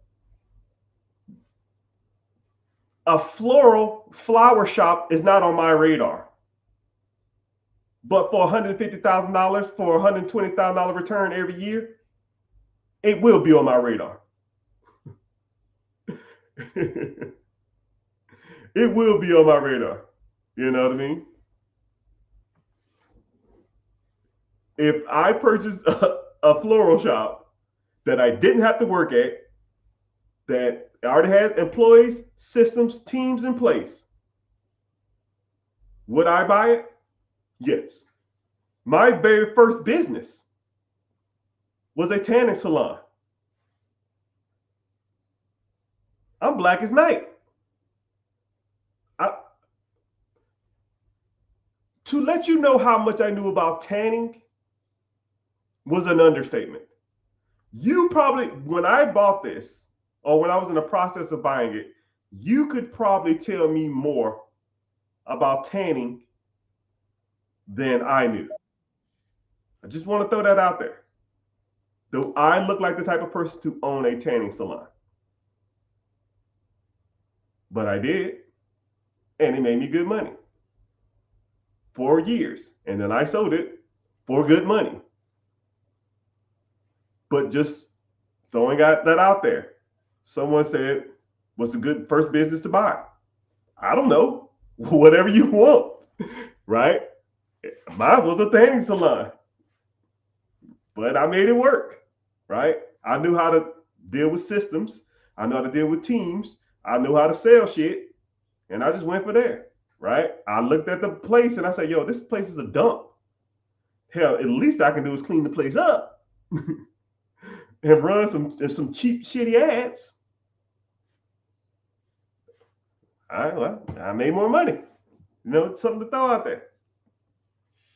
a flower shop is not on my radar. But for $150,000 for $120,000 return every year, it will be on my radar. It will be on my radar. You know what I mean? If I purchased a floral shop that I didn't have to work at, that I already had employees, systems, teams in place, would I buy it? Yes. My very first business was a tanning salon. I'm black as night. To let you know how much I knew about tanning was an understatement. You probably, when I bought this, or when I was in the process of buying it, you could probably tell me more about tanning than I knew. I just want to throw that out there. Do I look like the type of person to own a tanning salon? But I did, and it made me good money. 4 years, and then I sold it for good money. But just throwing that out there. Someone said, what's a good first business to buy? I don't know. Whatever you want, right? Mine was a tanning salon, but I made it work, right? I knew how to deal with systems. I know how to deal with teams. I knew how to sell shit, and I just went for there, right? I looked at the place and I said, yo, this place is a dump. Hell, at least I can do is clean the place up and run some cheap, shitty ads. All right, well, I made more money. You know, it's something to throw out there.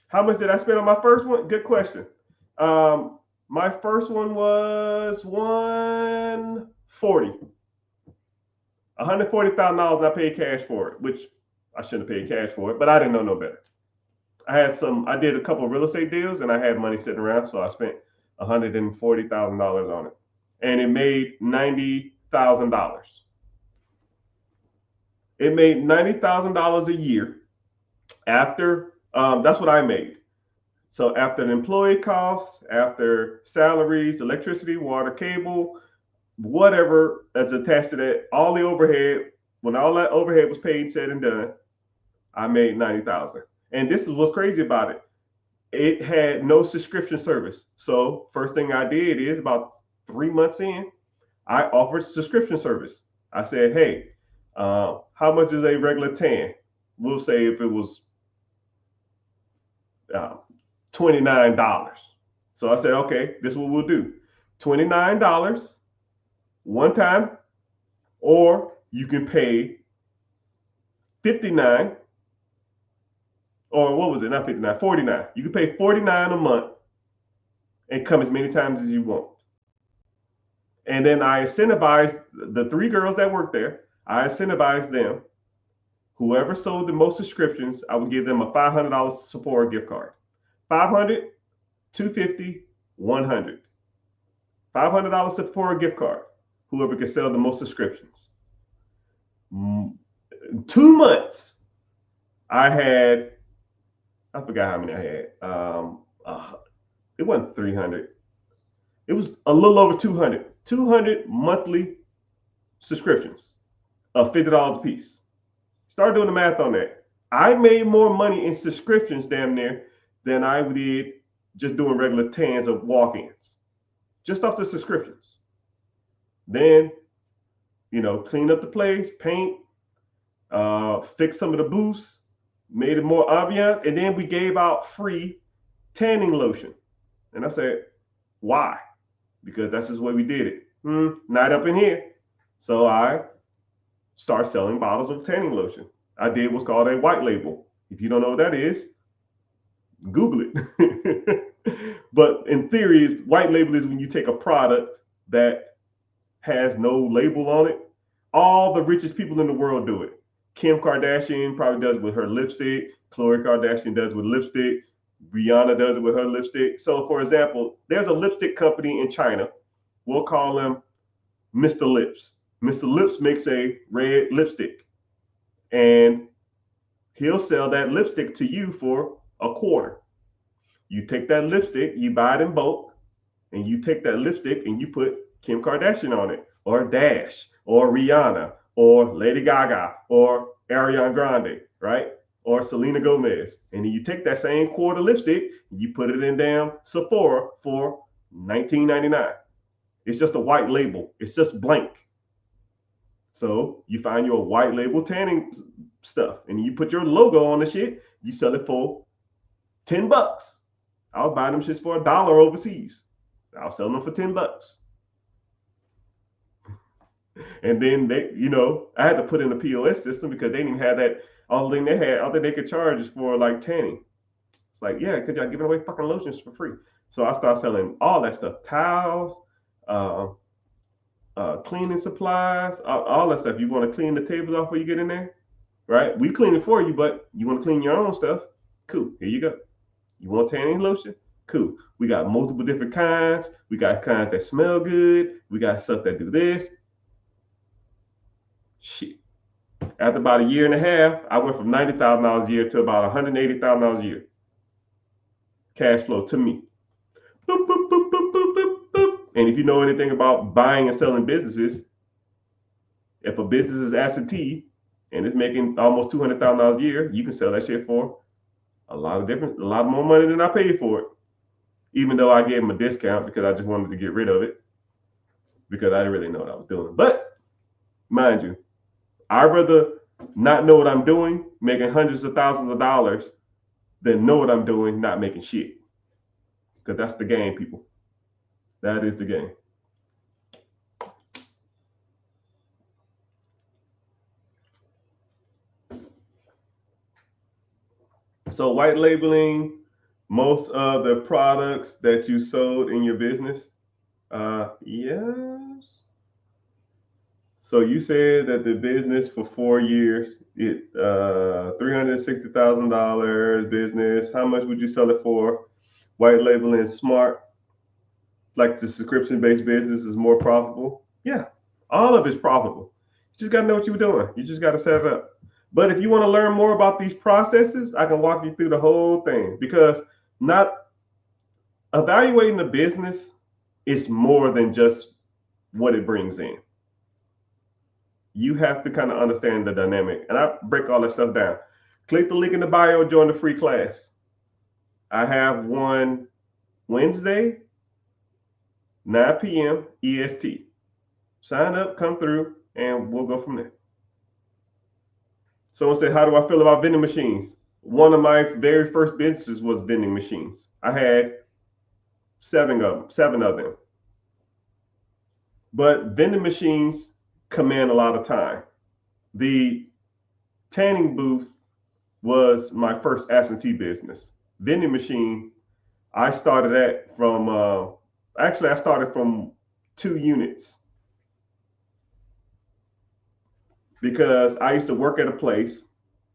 How much did I spend on my first one? Good question. My first one was $140,000 and I paid cash for it, which I shouldn't have paid cash for it, but I didn't know no better. I did a couple of real estate deals and I had money sitting around, so I spent $140,000 on it, and it made $90,000. It made $90,000 a year after. That's what I made. So after the employee costs, after salaries, electricity, water, cable, whatever that's attached to that, all the overhead, when all that overhead was paid, said and done, I made $90,000. And this is what's crazy about it. It had no subscription service. So first thing I did is about 3 months in, I offered subscription service. I said, hey, how much is a regular tan? We'll say if it was $29. So I said, okay, this is what we'll do. $29 one time, or you can pay $59, or what was it? Not $59, $49. You can pay $49 a month and come as many times as you want. And then I incentivized the 3 girls that worked there. I incentivized them. Whoever sold the most subscriptions, I would give them a $500 Sephora gift card. $500, $250, $100. $500 Sephora gift card. Whoever could sell the most subscriptions. 2 months, I forgot how many I had. It wasn't 300. It was a little over 200. 200 monthly subscriptions of $50 a piece. Start doing the math on that. I made more money in subscriptions damn near than I did just doing regular tans of walk-ins, just off the subscriptions. Then, clean up the place, paint, fix some of the booths, made it more ambiance, and then we gave out free tanning lotion. And I said, why? Because that's just the way we did it. Not up in here. So I started selling bottles of tanning lotion. I did what's called a white label. If you don't know what that is, Google it. But in theory, white label is when you take a product that has no label on it. All the richest people in the world do it. Kim Kardashian probably does it with her lipstick. Khloe Kardashian does it with lipstick. Rihanna does it with her lipstick. So, for example, there's a lipstick company in China. We'll call them Mr. Lips. Mr. Lips makes a red lipstick, and he'll sell that lipstick to you for $0.25. You take that lipstick, you buy it in bulk, and you take that lipstick and you put Kim Kardashian on it, or Dash, or Rihanna, or Lady Gaga, or Ariana Grande, right? Or Selena Gomez. And then you take that same quarter lipstick, you put it in damn Sephora for $19.99. It's just a white label. It's just blank. So you find your white label tanning stuff and you put your logo on the shit, you sell it for $10. I'll buy them shits for $1 overseas. I'll sell them for $10. And then they, I had to put in a POS system because they didn't even have that. All thing they had, all that they could charge is for like tanning. It's like, yeah, because y'all giving away fucking lotions for free. So I started selling all that stuff, towels, cleaning supplies, all that stuff. You want to clean the tables off before you get in there, right? We clean it for you, but you want to clean your own stuff? Cool, here you go. You want tanning lotion? Cool. We got multiple different kinds. We got kinds that smell good. We got stuff that do this. Shit. After about a year and a half, I went from $90,000 a year to about $180,000 a year. Cash flow to me. Boop, boop, boop, boop, boop, boop, boop. And if you know anything about buying and selling businesses, if a business is absentee and it's making almost $200,000 a year, you can sell that shit for a lot more money than I paid for it. Even though I gave them a discount because I just wanted to get rid of it because I didn't really know what I was doing. But mind you, I'd rather not know what I'm doing, making hundreds of thousands of dollars, than know what I'm doing, not making shit. Because that's the game, people. That is the game. So white labeling most of the products that you sold in your business? Yes. So you said that the business for 4 years, it $360,000 business. How much would you sell it for? White labeling is smart. Like the subscription-based business is more profitable. Yeah, all of it's profitable. You just got to know what you're doing. You just got to set it up. But if you want to learn more about these processes, I can walk you through the whole thing, because not evaluating the business is more than just what it brings in. You have to kind of understand the dynamic, and I break all that stuff down. Click the link in the bio, join the free class. I have one Wednesday, 9 p.m. EST. Sign up, come through, and we'll go from there. Someone said, how do I feel about vending machines? One of my very first businesses was vending machines. I had seven of them. But vending machines command a lot of time. The tanning booth was my first absentee business. Vending machine, I started that from, I started from 2 units. Because I used to work at a place,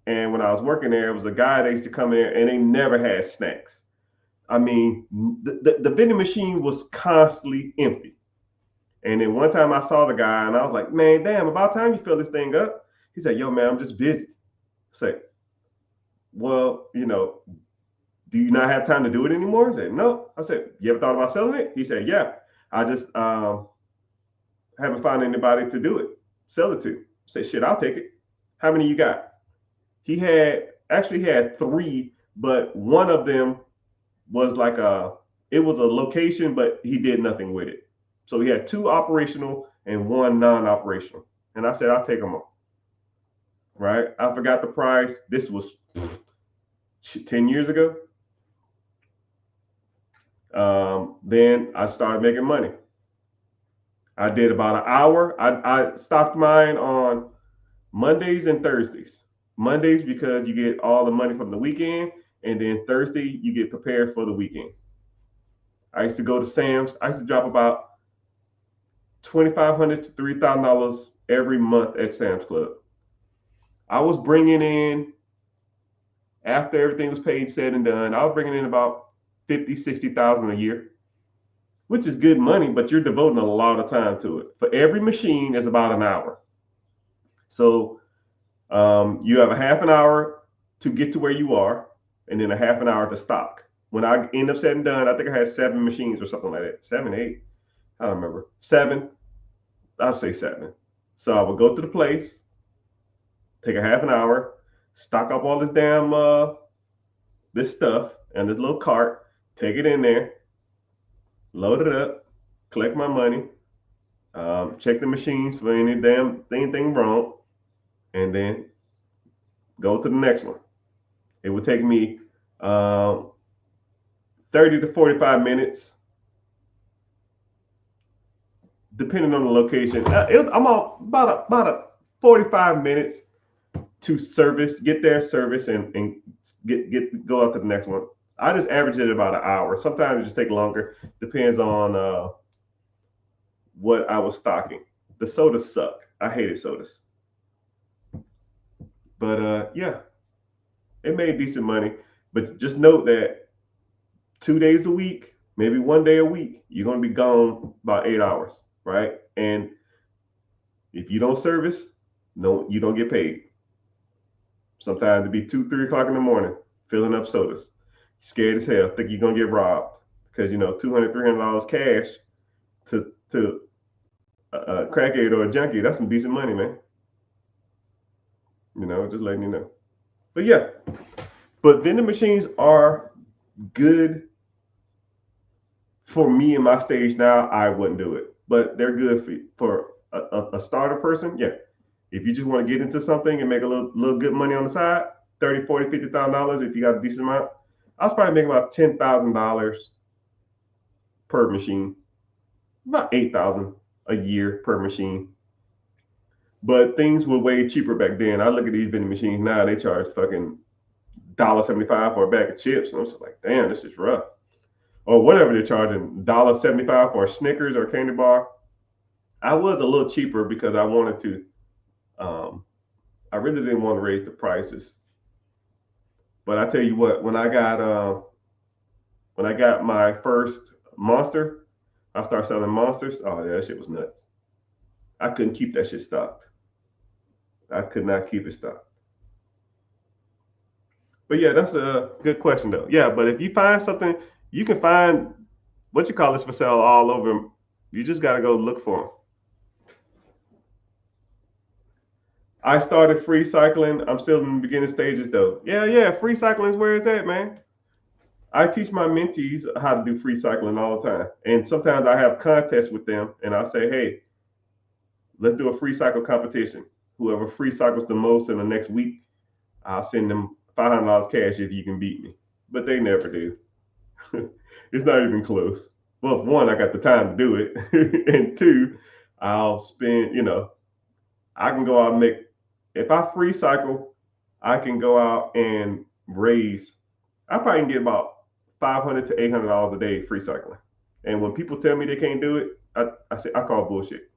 and when I was working there, it was a guy that used to come in there, and they never had snacks. I mean, the vending machine was constantly empty. And then one time I saw the guy, and I was like, man, damn, about time you fill this thing up. He said, yo, man, I'm just busy. I said, well, do you not have time to do it anymore? He said, no. I said, you ever thought about selling it? He said, yeah. I just haven't found anybody to do it, sell it to. Say, shit, I'll take it. How many you got? He had 3, but one of them was like it was a location, but he did nothing with it. So he had 2 operational and 1 non-operational. And I said, I'll take them all. Right? I forgot the price. This was 10 years ago. Then I started making money. I did about an hour. I stopped mine on Mondays and Thursdays. Mondays because you get all the money from the weekend, And then Thursday, you get prepared for the weekend. I used to go to Sam's. I used to drop about $2,500 to $3,000 every month at Sam's Club. I was bringing in, after everything was paid, said and done, I was bringing in about 50, 60,000 a year, which is good money, but you're devoting a lot of time to it. For every machine is about an hour. So you have a half an hour to get to where you are, and then a half an hour to stock. When I end up said and done, I think I had 7 machines or something like that. 7, 8. I don't remember. 7. I'll say 7. So I would go to the place, take a half an hour, stock up all this damn this stuff and this little cart, take it in there, load it up, collect my money, check the machines for anything wrong, and then go to the next one. It would take me 30 to 45 minutes, depending on the location. I'm on about a 45 minutes to get there, service, and go out to the next one. I just average it about an hour. Sometimes it just take longer. Depends on what I was stocking. The sodas suck. I hated sodas. But yeah, it made decent money. But just note that 2 days a week, maybe 1 day a week, you're going to be gone about 8 hours, right? And if you don't service, no, you don't get paid. Sometimes it'd be 2, 3 o'clock in the morning, filling up sodas. Scared as hell, think you're going to get robbed. Because, $200, $300 cash to a crackhead or a junkie, that's some decent money, man. Just letting you know. But yeah, vending machines are good for me in my stage now. I wouldn't do it, but they're good for a starter person. Yeah, if you just want to get into something and make a little good money on the side, $30,000, $40,000, $50,000 if you got a decent amount. I was probably making about $10,000 per machine, about $8,000 a year per machine. But things were way cheaper back then. I look at these vending machines now; they charge fucking $1.75 for a bag of chips, and I'm just like, damn, this is rough. Or whatever they're charging, $1.75 for a Snickers or a candy bar. I was a little cheaper because I wanted to. I really didn't want to raise the prices. But I tell you what, when I got my first Monster, I started selling Monsters. Oh yeah, that shit was nuts. I couldn't keep that shit stocked. I could not keep it stocked. But yeah, that's a good question though. Yeah, but if you find something, you can find what you call this for sale all over. You just got to go look for them. I started free cycling. I'm still in the beginning stages though. Yeah, free cycling is where it's at, man. I teach my mentees how to do free cycling all the time. And sometimes I have contests with them and I say, hey, let's do a free cycle competition. Whoever free cycles the most in the next week, I'll send them $500 cash if you can beat me. But they never do. It's not even close. Well, for one, I got the time to do it. And 2, I'll spend, I can go out and make, if I free cycle, I can go out and raise, I probably can get about $500 to $800 a day free cycling. And when people tell me they can't do it, I say, I call bullshit.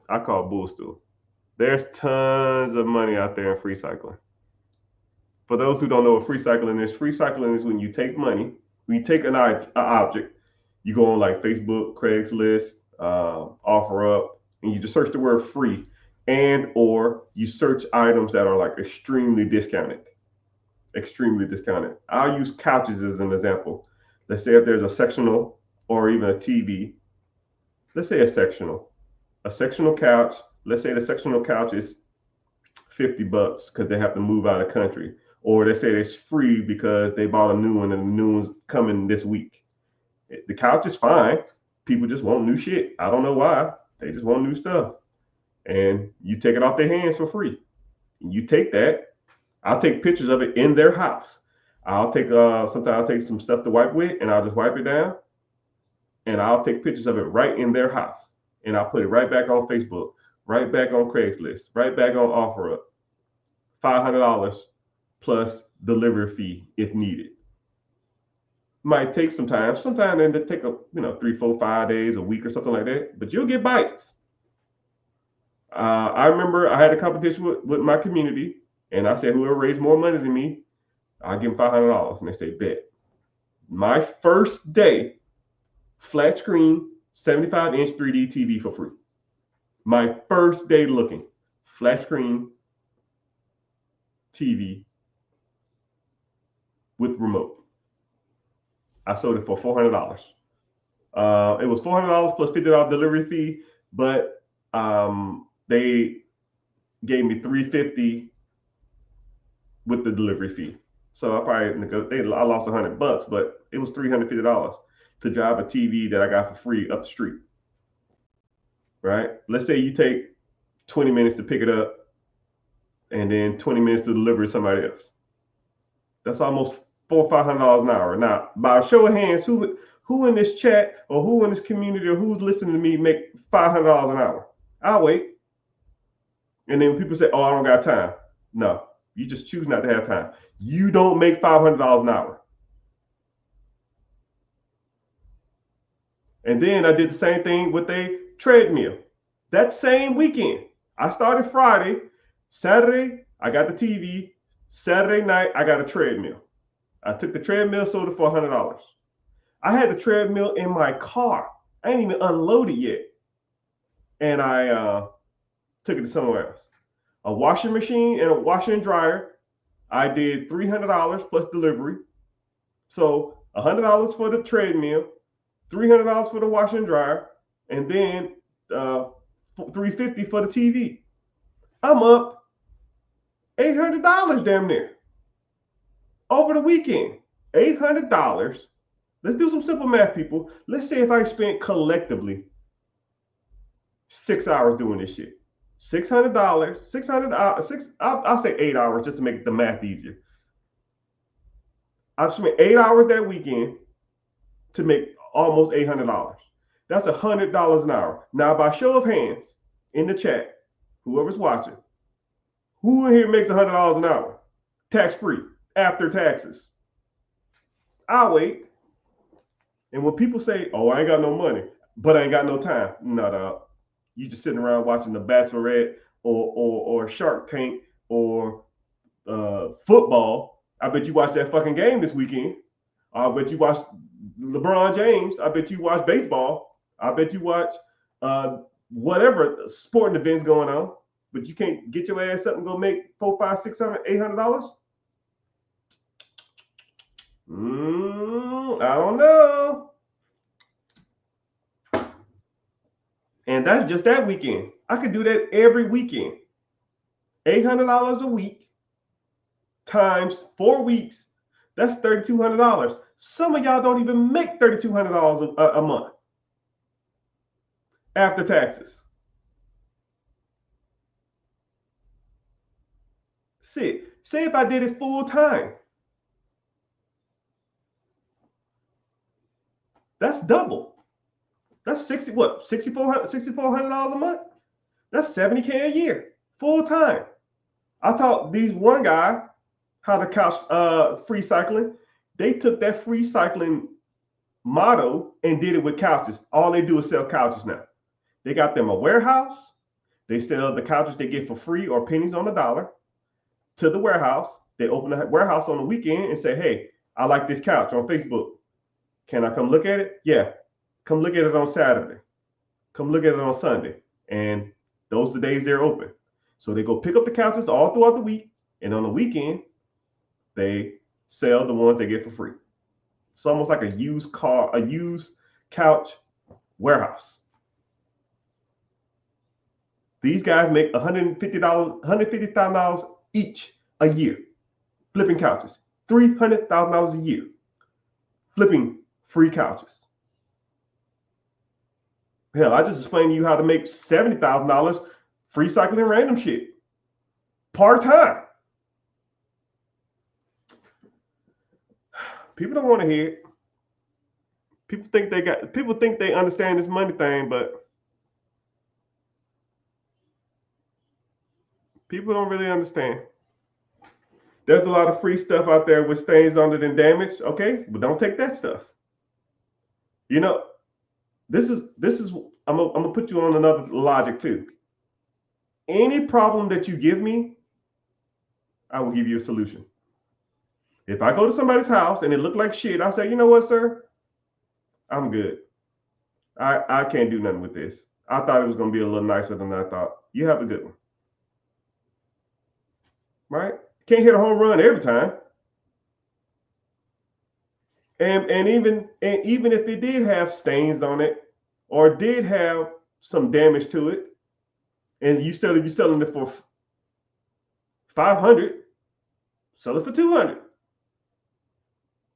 I call bullstool. There's tons of money out there in free cycling. For those who don't know what free cycling is when you take money, when you take an object, you go on like Facebook, Craigslist, OfferUp, and you just search the word free, and or you search items that are like extremely discounted. I'll use couches as an example. Let's say if there's a sectional or even a TV, let's say a sectional couch. Let's say the sectional couch is $50 because they have to move out of the country. Or they say it's free because they bought a new one and the new one's coming this week. The couch is fine. People just want new shit. I don't know why. They just want new stuff. And you take it off their hands for free. You take that. I'll take pictures of it in their house. I'll take sometimes I'll take some stuff to wipe with and I'll just wipe it down. And I'll take pictures of it right in their house. And I'll put it right back on Facebook, right back on Craigslist, right back on OfferUp. $500 plus delivery fee if needed. Might take some time. Sometimes it take 3, 4, 5 days, a week or something like that. But you'll get bites. I remember I had a competition with my community, and I said whoever raised more money than me, I'll give them $500. And they say bet. My first day, flat screen, 75-inch 3D TV for free. My first day looking, flat screen TV with remote. I sold it for $400. It was $400 plus $50 delivery fee, but they gave me $350 with the delivery fee. So I lost $100, but it was $350 to drive a TV that I got for free up the street. Right? Let's say you take 20 minutes to pick it up and then 20 minutes to deliver to somebody else. That's almost $400 or $500 an hour. Now, by a show of hands, who in this chat or who in this community or who's listening to me make $500 an hour? I'll wait. And then people say, oh, I don't got time. No, you just choose not to have time. You don't make $500 an hour. And then I did the same thing with a treadmill. That same weekend, I started Friday. Saturday, I got the TV. Saturday night, I got a treadmill. I took the treadmill, sold it for $100. I had the treadmill in my car. I ain't even unloaded yet. And I took it to somewhere else. A washing machine and a washer and dryer. I did $300 plus delivery. So $100 for the treadmill, $300 for the washer and dryer, and then $350 for the TV. I'm up $800 damn near over the weekend. $800. Let's do some simple math, people. Let's say if I spent collectively 6 hours doing this shit. $600, I'll say 8 hours just to make the math easier. I've spent 8 hours that weekend to make almost $800. That's $100 an hour. Now, by show of hands in the chat, whoever's watching, who in here makes $100 an hour? Tax-free, after taxes. I'll wait. And when people say, oh, I ain't got no money, but I ain't got no time. No, dog. You just sitting around watching The Bachelorette or Shark Tank or football. I bet you watched that fucking game this weekend. I bet you watched LeBron James. I bet you watch baseball. I bet you watch whatever sporting events going on. But you can't get your ass up and go make $400, $500, $600, $800. I don't know. And that's just that weekend. I could do that every weekend. $800 a week times 4 weeks. That's $3,200. Some of y'all don't even make $3,200 a month after taxes. Say if I did it full time. That's double. That's $6,400 a month? That's $70K a year, full time. I taught these one guy how to couch free cycling. They took that free cycling motto and did it with couches. All they do is sell couches now. They got them a warehouse. They sell the couches they get for free or pennies on the dollar to the warehouse. They open the warehouse on the weekend and say, hey, I like this couch on Facebook. Can I come look at it? Yeah. Come look at it on Saturday. Come look at it on Sunday. And those are the days they're open. So they go pick up the couches all throughout the week. And on the weekend, they sell the ones they get for free. It's almost like a used couch warehouse. These guys make $150,000 each a year flipping couches. $300,000 a year flipping free couches. Hell, I just explained to you how to make $70,000 free cycling random shit part-time. People don't want to hear it. People think they understand this money thing, but people don't really understand. There's a lot of free stuff out there with stains on it and damage. Okay, but don't take that stuff. You know, this is I'm gonna put you on another logic too. Any problem that you give me, I will give you a solution. If I go to somebody's house and it looked like shit, I say, you know what, sir? I'm good. I can't do nothing with this. I thought it was gonna be a little nicer than I thought. You have a good one. Right? Can't hit a home run every time. And even if it did have stains on it or did have some damage to it, and you're selling it for 500, sell it for 200.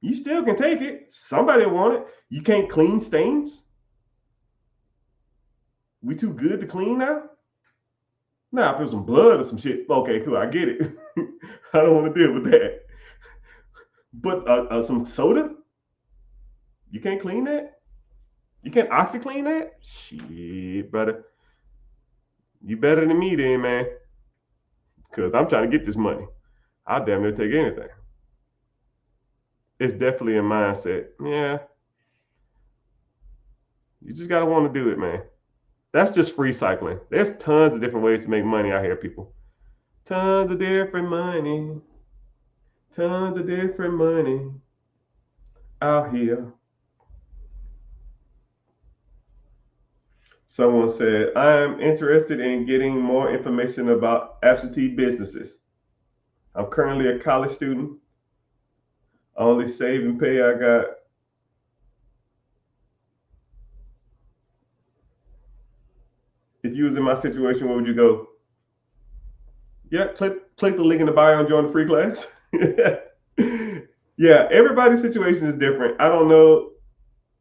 You still can take it. Somebody want it. You can't clean stains. We too good to clean now. Now, if there's some blood or some shit, okay, cool, I get it. I don't want to deal with that. But some soda, you can't clean that. You can't OxyClean that. Shit, brother. You better than me, then, man. Because I'm trying to get this money. I'll damn near take anything. It's definitely a mindset. Yeah. You just gotta want to do it, man. That's just free cycling. There's tons of different ways to make money out here, people. Tons of different money. Tons of different money out here. Someone said, I'm interested in getting more information about absentee businesses. I'm currently a college student. Only save and pay I got. If you was in my situation, where would you go? Yeah, click the link in the bio and join the free class. Yeah, everybody's situation is different. I don't know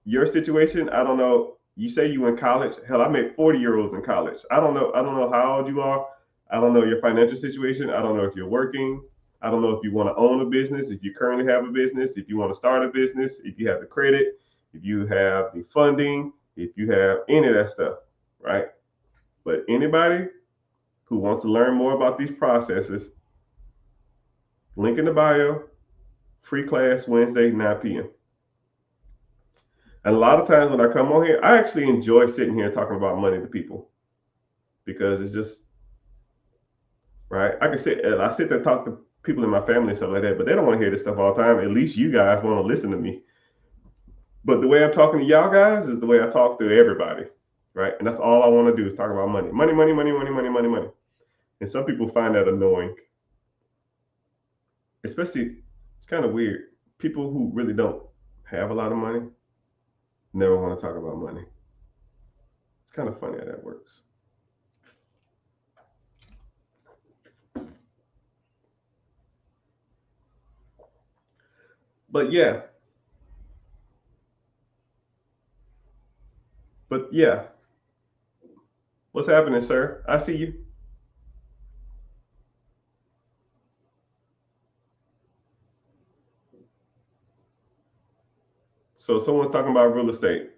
your situation. I don't know. You say you in college. Hell, I met 40-year-olds in college. I don't know. I don't know how old you are. I don't know your financial situation. I don't know if you're working. I don't know if you want to own a business, if you currently have a business, if you want to start a business, if you have the credit, if you have the funding, if you have any of that stuff, right? But anybody who wants to learn more about these processes, link in the bio, free class Wednesday, 9 p.m. And a lot of times when I come on here, I actually enjoy sitting here talking about money to people because it's just, right? I sit there and talk to people in my family and stuff like that, but they don't want to hear this stuff all the time. At least you guys want to listen to me. But the way I'm talking to y'all guys is the way I talk to everybody, right? And that's all I want to do is talk about money. Money, money, money, money, money, money, money. And some people find that annoying. Especially, it's kind of weird. People who really don't have a lot of money never want to talk about money. It's kind of funny how that works. But yeah. What's happening, sir? I see you. So someone's talking about real estate.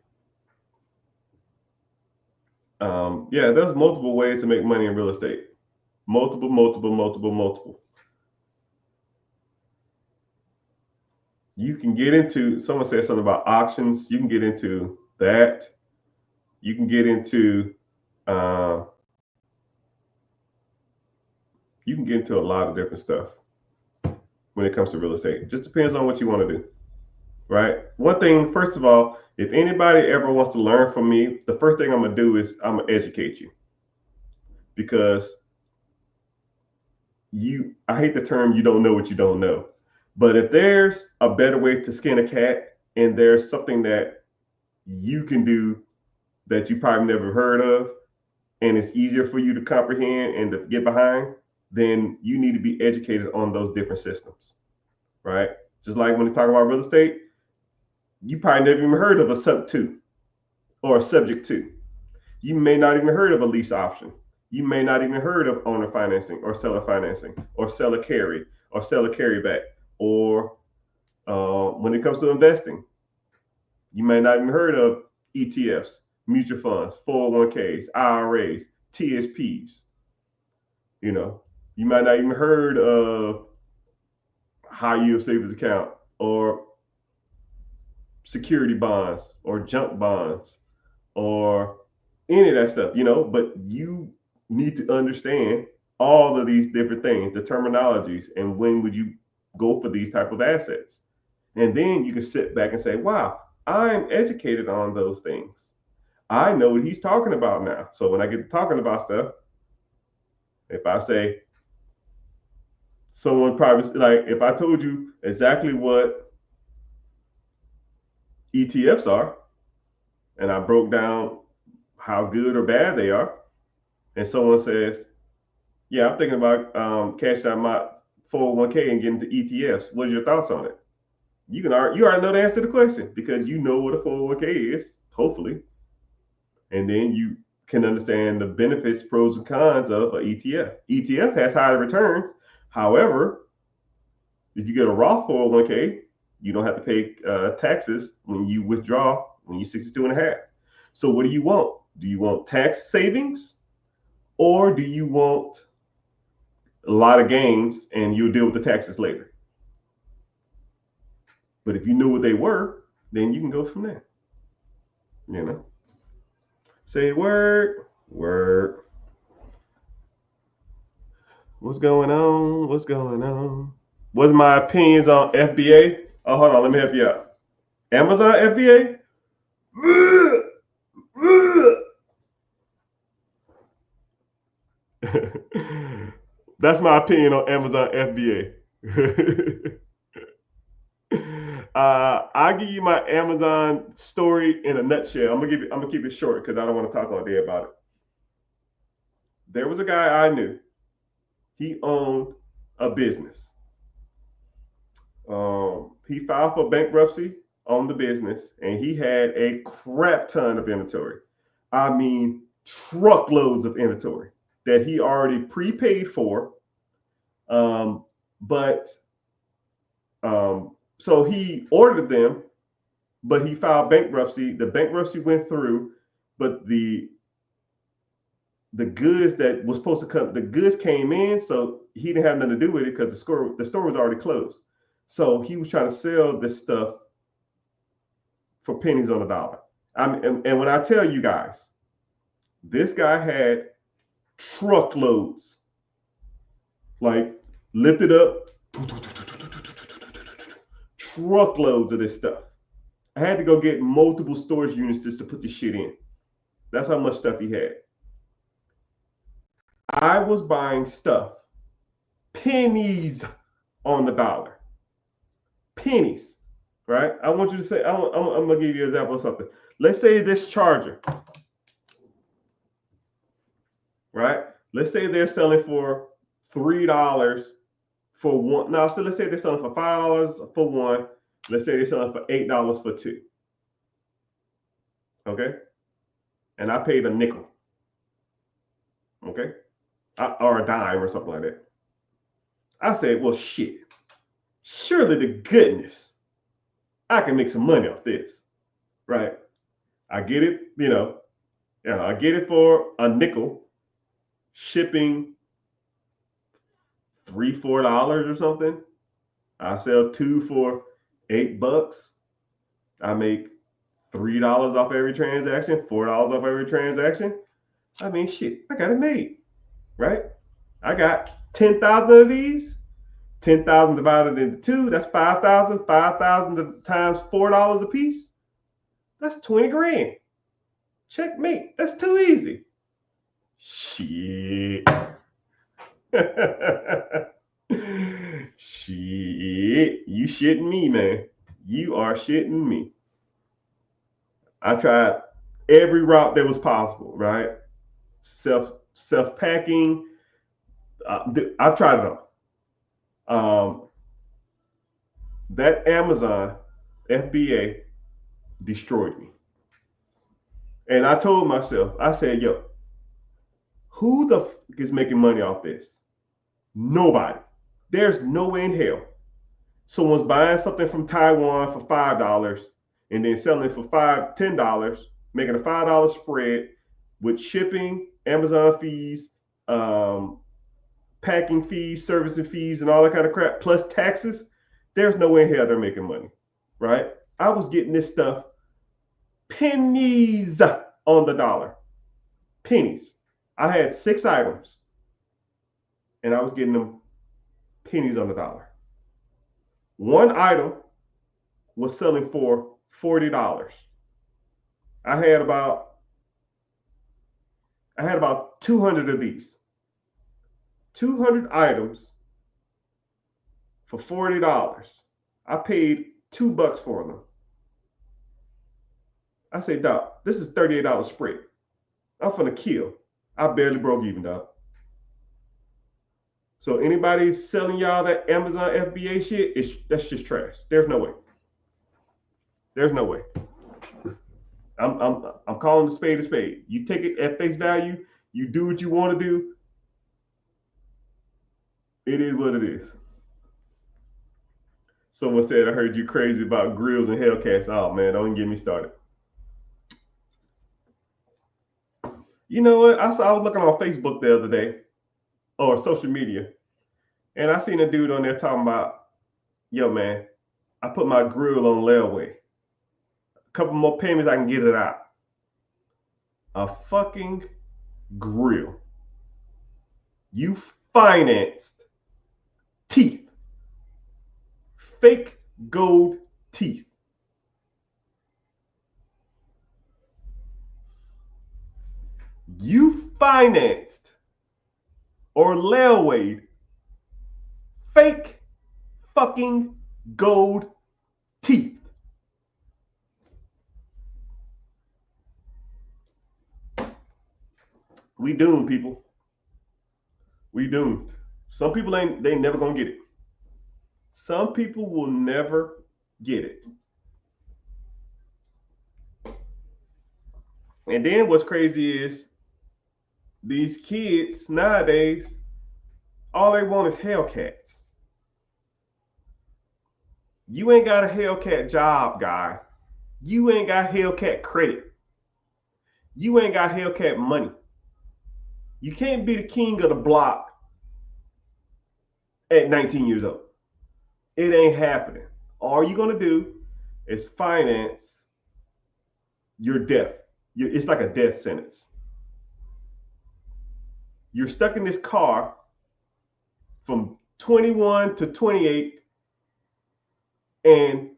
Yeah, there's multiple ways to make money in real estate. Multiple. You can get into, someone said something about auctions. You can get into that. You can get into, you can get into a lot of different stuff when it comes to real estate. It just depends on what you want to do, right? One thing, first of all, if anybody ever wants to learn from me, the first thing I'm going to do is I'm going to educate you. Because I hate the term, you don't know what you don't know. But if there's a better way to skin a cat and there's something that you can do that you probably never heard of, and it's easier for you to comprehend and to get behind, then you need to be educated on those different systems, right? Just like when you talk about real estate, you probably never even heard of a sub two or a subject to. You may not even heard of a lease option. You may not even heard of owner financing or seller financing or seller carry or seller carryback. Or when it comes to investing, you may not even heard of ETFs, mutual funds, 401ks, IRAs, TSPs. You know, you might not even heard of high yield savings account or security bonds or junk bonds or any of that stuff, but you need to understand all of these different things, the terminologies, and when would you go for these type of assets. And then you can sit back and say, wow, I'm educated on those things. I know what he's talking about now. So when I get to talking about stuff, if I say someone probably, like if I told you exactly what ETFs are, and I broke down how good or bad they are, and someone says, yeah, I'm thinking about cashing out my 401k and getting to ETFs. What are your thoughts on it? You already know the answer to the question because you know what a 401k is, hopefully, and then you can understand the benefits, pros and cons of an ETF. ETF has higher returns. However, if you get a Roth 401k, you don't have to pay taxes when you withdraw when you're 62 and a half. So what do you want? Do you want tax savings or do you want a lot of gains and you'll deal with the taxes later? But if you knew what they were, then you can go from there. Say word. What's going on? What's my opinions on FBA? Oh, hold on, let me help you out. Amazon FBA? That's my opinion on Amazon FBA. I'll give you my Amazon story in a nutshell. I'm gonna keep it short because I don't want to talk all day about it. There was a guy I knew. He owned a business. He filed for bankruptcy on the business, and he had a crap ton of inventory. I mean, truckloads of inventory that he already prepaid for. So he ordered them, but he filed bankruptcy. The bankruptcy went through, but the goods that was supposed to come, the goods came in, so he didn't have nothing to do with it because the store was already closed. So he was trying to sell this stuff for pennies on the dollar. And when I tell you guys, this guy had truckloads, like lifted up, truckloads of this stuff. I had to go get multiple storage units just to put this shit in. That's how much stuff he had. I was buying stuff, pennies on the dollar. Pennies, right? I want you to say, I'm going to give you an example of something. Let's say this charger, right? Let's say they're selling for $3 for one. Now, so let's say they're selling for $5 for one. Let's say they're selling for $8 for two. Okay? And I paid a nickel. Okay? Or a dime or something like that. I said, well, shit. Surely to goodness, I can make some money off this. Right? I get it, I get it for a nickel, shipping $3-4 or something. I sell two for $8. I make $3 off every transaction, $4 off every transaction. I mean, shit, I got it made, right? I got 10,000 of these. 10,000 divided into two, that's 5,000. 5,000 times $4 a piece, that's 20 grand. Checkmate. That's too easy. Shit. Shit. You shitting me, man. You are shitting me. I tried every route that was possible, right? Self-packing. I've tried it all. That Amazon FBA destroyed me. And I told myself, I said, yo, who the f is making money off this? Nobody. There's no way in hell someone's buying something from Taiwan for $5 and then selling it for $10, making a $5 spread with shipping, Amazon fees, packing fees, servicing fees, and all that kind of crap, plus taxes. There's no way in hell they're making money, right? I was getting this stuff pennies on the dollar. Pennies. I had 6 items and I was getting them pennies on the dollar. One item was selling for $40. I had about 200 of these. 200 items for $40. I paid $2 for them. I say, Doc, this is $38 spread. I'm finna kill. I barely broke even, Doc. So anybody selling y'all that Amazon FBA shit, that's just trash. There's no way. There's no way. I'm calling the spade a spade. You take it at face value. You do what you want to do. It is what it is. Someone said, I heard you crazy about grills and Hellcats. Oh man, don't even get me started. You know what? I was looking on Facebook the other day, or social media, and I seen a dude on there talking about, yo man, I put my grill on layaway. A couple more payments, I can get it out. A fucking grill. You financed teeth. Fake gold teeth. You financed or layawayed fake fucking gold teeth. We doomed, people. We doomed. Some people they never gonna get it. Some people will never get it. And then what's crazy is these kids nowadays, all they want is Hellcats. You ain't got a Hellcat job, guy. You ain't got Hellcat credit. You ain't got Hellcat money. You can't be the king of the block at 19 years old. It ain't happening. All you're going to do is finance your death. It's like a death sentence. You're stuck in this car from 21 to 28, and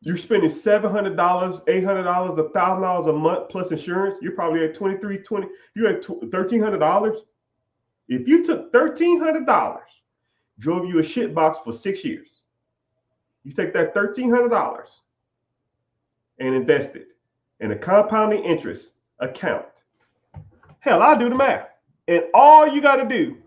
you're spending $700, $800, $1,000 a month plus insurance. You're probably at $2,320. You're at $1,300. If you took $1,300, drove you a shit box for 6 years, you take that $1,300 and invest it in a compounding interest account. Hell, I'll do the math. And all you got to do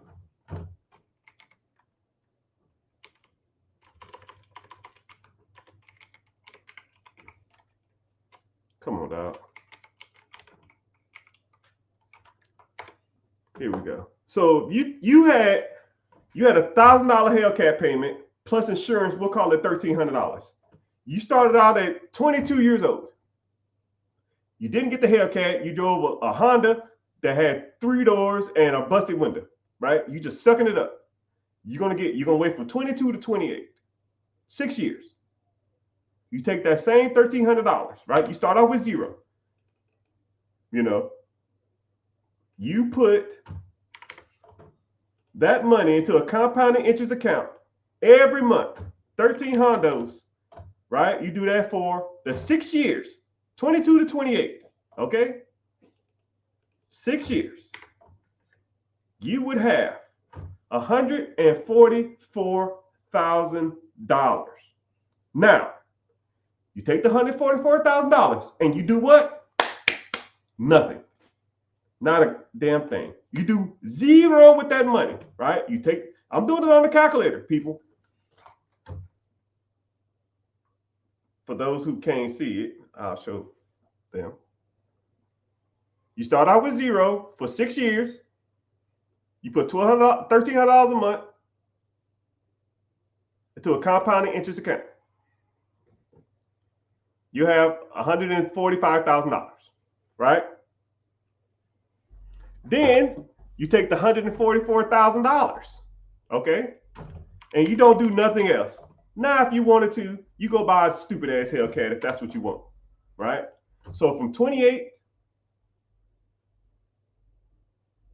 come on, dog. Here we go. So you had $1,000 Hellcat payment plus insurance. We'll call it $1,300. You started out at 22 years old. You didn't get the Hellcat. You drove a Honda that had 3 doors and a busted window, right? You just sucking it up. You're gonna wait from 22 to 28, 6 years. You take that same $1,300, right? You start off with zero. You know, you put that money into a compounding interest account every month, 13 hondos, right? You do that for the 6 years, 22 to 28, okay? 6 years. You would have $144,000. Now, you take the $144,000 and you do what? Nothing. Not a damn thing. You do zero with that money, right? I'm doing it on the calculator, people. For those who can't see it, I'll show them. You start out with zero for 6 years. You put $1,300 a month into a compounding interest account. You have $145,000, right? Then you take the $144,000, okay? And you don't do nothing else. Now, if you wanted to, you go buy a stupid ass Hellcat if that's what you want, right? So from 28,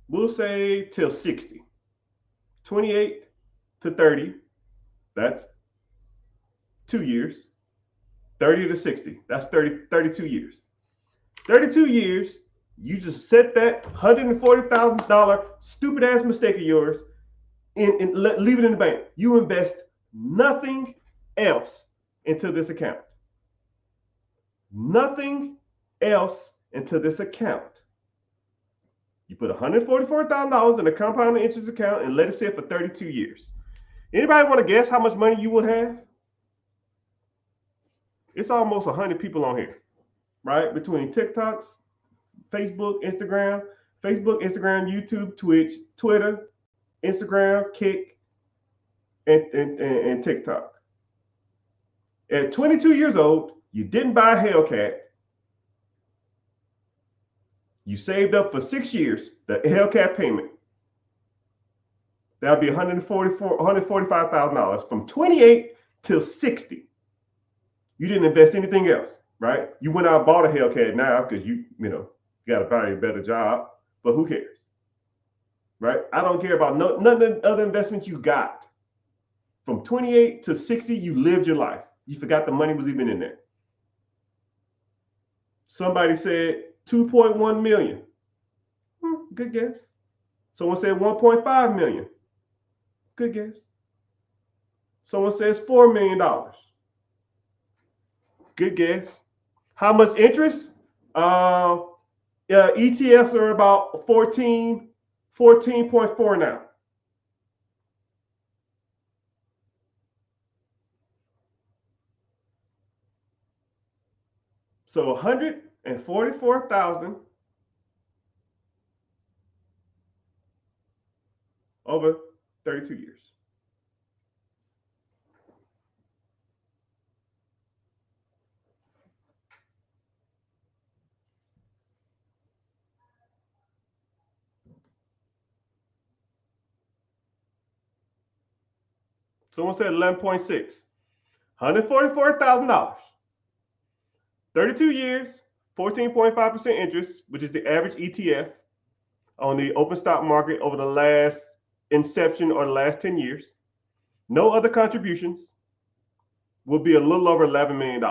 we'll say till 60. 28 to 30, that's 2 years. 30 to 60, that's 32 years. 32 years, you just set that $140,000 stupid ass mistake of yours and leave it in the bank. You invest nothing else into this account. Nothing else into this account. You put $144,000 in a compounded interest account and let it sit for 32 years. Anybody want to guess how much money you would have? It's almost 100 people on here, right? Between TikToks, Facebook, Instagram, YouTube, Twitch, Twitter, Instagram, Kick, and TikTok. At 22 years old, you didn't buy a Hellcat. You saved up for 6 years, the Hellcat payment. That'll be $145,000 from 28 till 60. You didn't invest anything else, right? You went out and bought a Hellcat now because you got to buy a better job, but who cares, right? I don't care about none of the other investments you got. From 28 to 60, you lived your life. You forgot the money was even in there. Somebody said 2.1 million. Good guess. Someone said 1.5 million. Good guess. Someone says $4 million. Good guess. How much interest? ETFs are about 14.4 now. So 144,000 over 32 years. Someone said 11.6. $144,000. 32 years, 14.5% interest, which is the average ETF on the open stock market over the last inception or the last 10 years. No other contributions, will be a little over $11 million.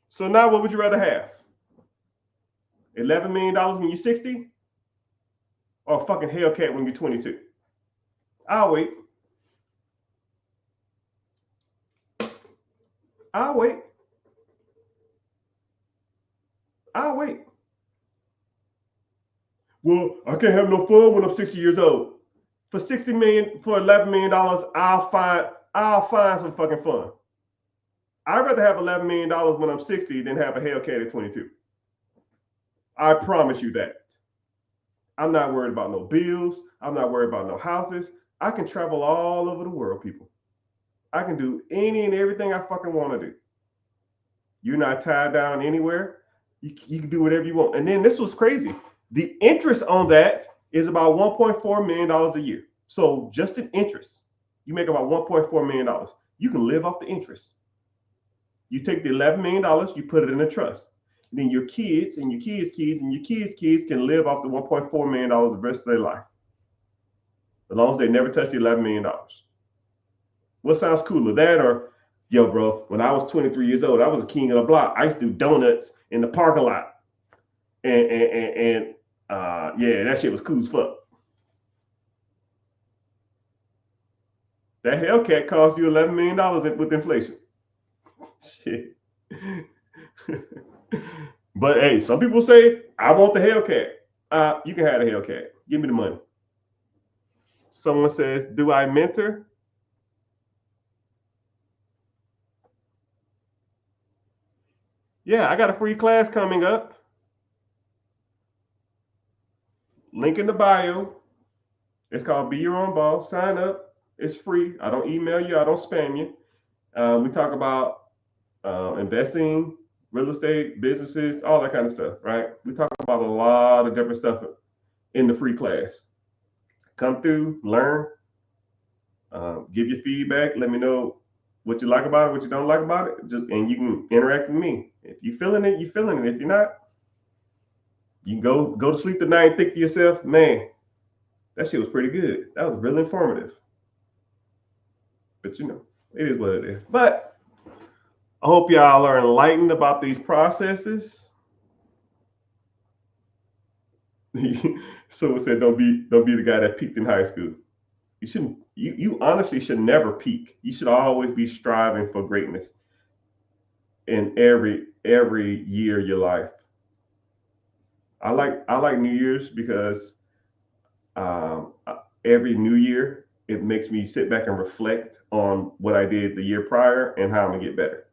So now what would you rather have? $11 million when you're 60 or a fucking Hellcat when you're 22? I'll wait. I'll wait. Well, I can't have no fun when I'm 60 years old. For $11 million, I'll find some fucking fun. I'd rather have $11 million when I'm 60 than have a Hellcat at 22. I promise you that. I'm not worried about no bills. I'm not worried about no houses. I can travel all over the world, people. I can do any and everything I fucking want to do. You're not tied down anywhere. You can do whatever you want. And then this was crazy. The interest on that is about $1.4 million a year. So just in interest, you make about $1.4 million. You can live off the interest. You take the $11 million, you put it in a trust. And then your kids and your kids' kids and your kids' kids can live off the $1.4 million the rest of their life. As long as they never touch the $11 million. What sounds cooler, that or, yo, bro, when I was 23 years old, I was a king of the block. I used to do donuts in the parking lot. And yeah, that shit was cool as fuck. That Hellcat cost you $11 million with inflation. Shit. But hey, some people say, I want the Hellcat. You can have the Hellcat. Give me the money. Someone says, do I mentor? Yeah, I got a free class coming up. Link in the bio. It's called Be Your Own Boss. Sign up. It's free. I don't email you. I don't spam you. We talk about investing, real estate, businesses, all that kind of stuff, right? We talk about a lot of different stuff in the free class. come through, learn, give your feedback. Let me know what you like about it, what you don't like about it. And you can interact with me. If you feeling it, you feeling it. If you're not, you can go to sleep tonight and think to yourself, man, that shit was pretty good. That was really informative. But it is what it is. But I hope y'all are enlightened about these processes. Someone said, don't be the guy that peaked in high school. You shouldn't. You honestly should never peak. You should always be striving for greatness in every year of your life. I like New Year's because um, every New Year it makes me sit back and reflect on what I did the year prior and how I'm gonna get better.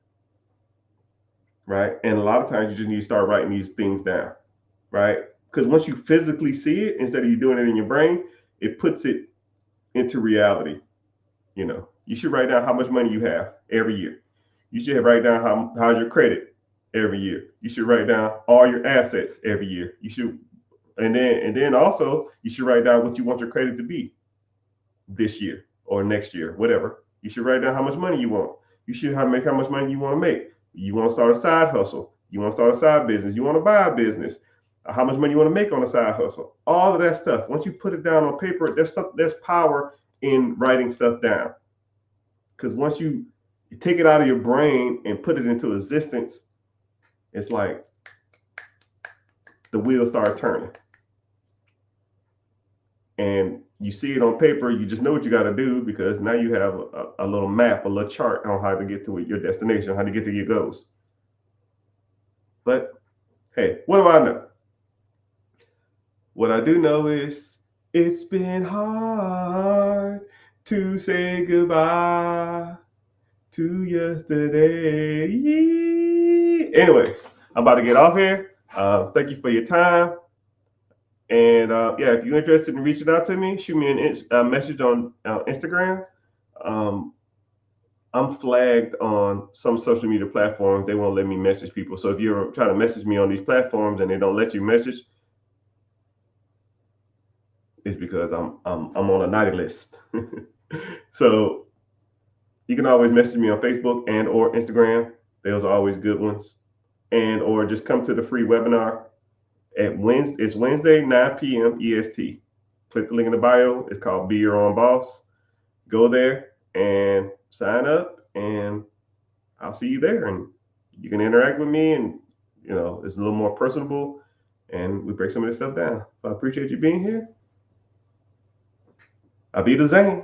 Right, and a lot of times you just need to start writing these things down. Right, because once you physically see it, instead of you doing it in your brain, it puts it into reality. You should write down how much money you have every year. You should write down how's your credit every year. You should write down all your assets every year. You should, and then also you should write down what you want your credit to be this year or next year, whatever. You should write down how much money you want. You should make how much money you want to make. You want to start a side hustle. You want to start a side business. You want to buy a business. How much money you want to make on a side hustle. All of that stuff. Once you put it down on paper, there's power in writing stuff down. Because once you take it out of your brain and put it into existence, it's like the wheels start turning. And you see it on paper, you just know what you got to do because now you have a little map, a little chart on how to get to your destination, how to get to your goals. But hey, what do I know? What I do know is it's been hard to say goodbye to yesterday. Anyways, I'm about to get off here. Thank you for your time. And yeah, if you're interested in reaching out to me, shoot me a message on Instagram. I'm flagged on some social media platforms. They won't let me message people. So if you're trying to message me on these platforms and they don't let you message, it's because I'm on a naughty list. So you can always message me on Facebook and or Instagram. Those are always good ones. And or just come to the free webinar at Wednesday. It's Wednesday, 9 p.m. EST. Click the link in the bio. It's called Be Your Own Boss. Go there and sign up, and I'll see you there. And you can interact with me, and it's a little more personable, and we break some of this stuff down. So I appreciate you being here. I'll be the Zane.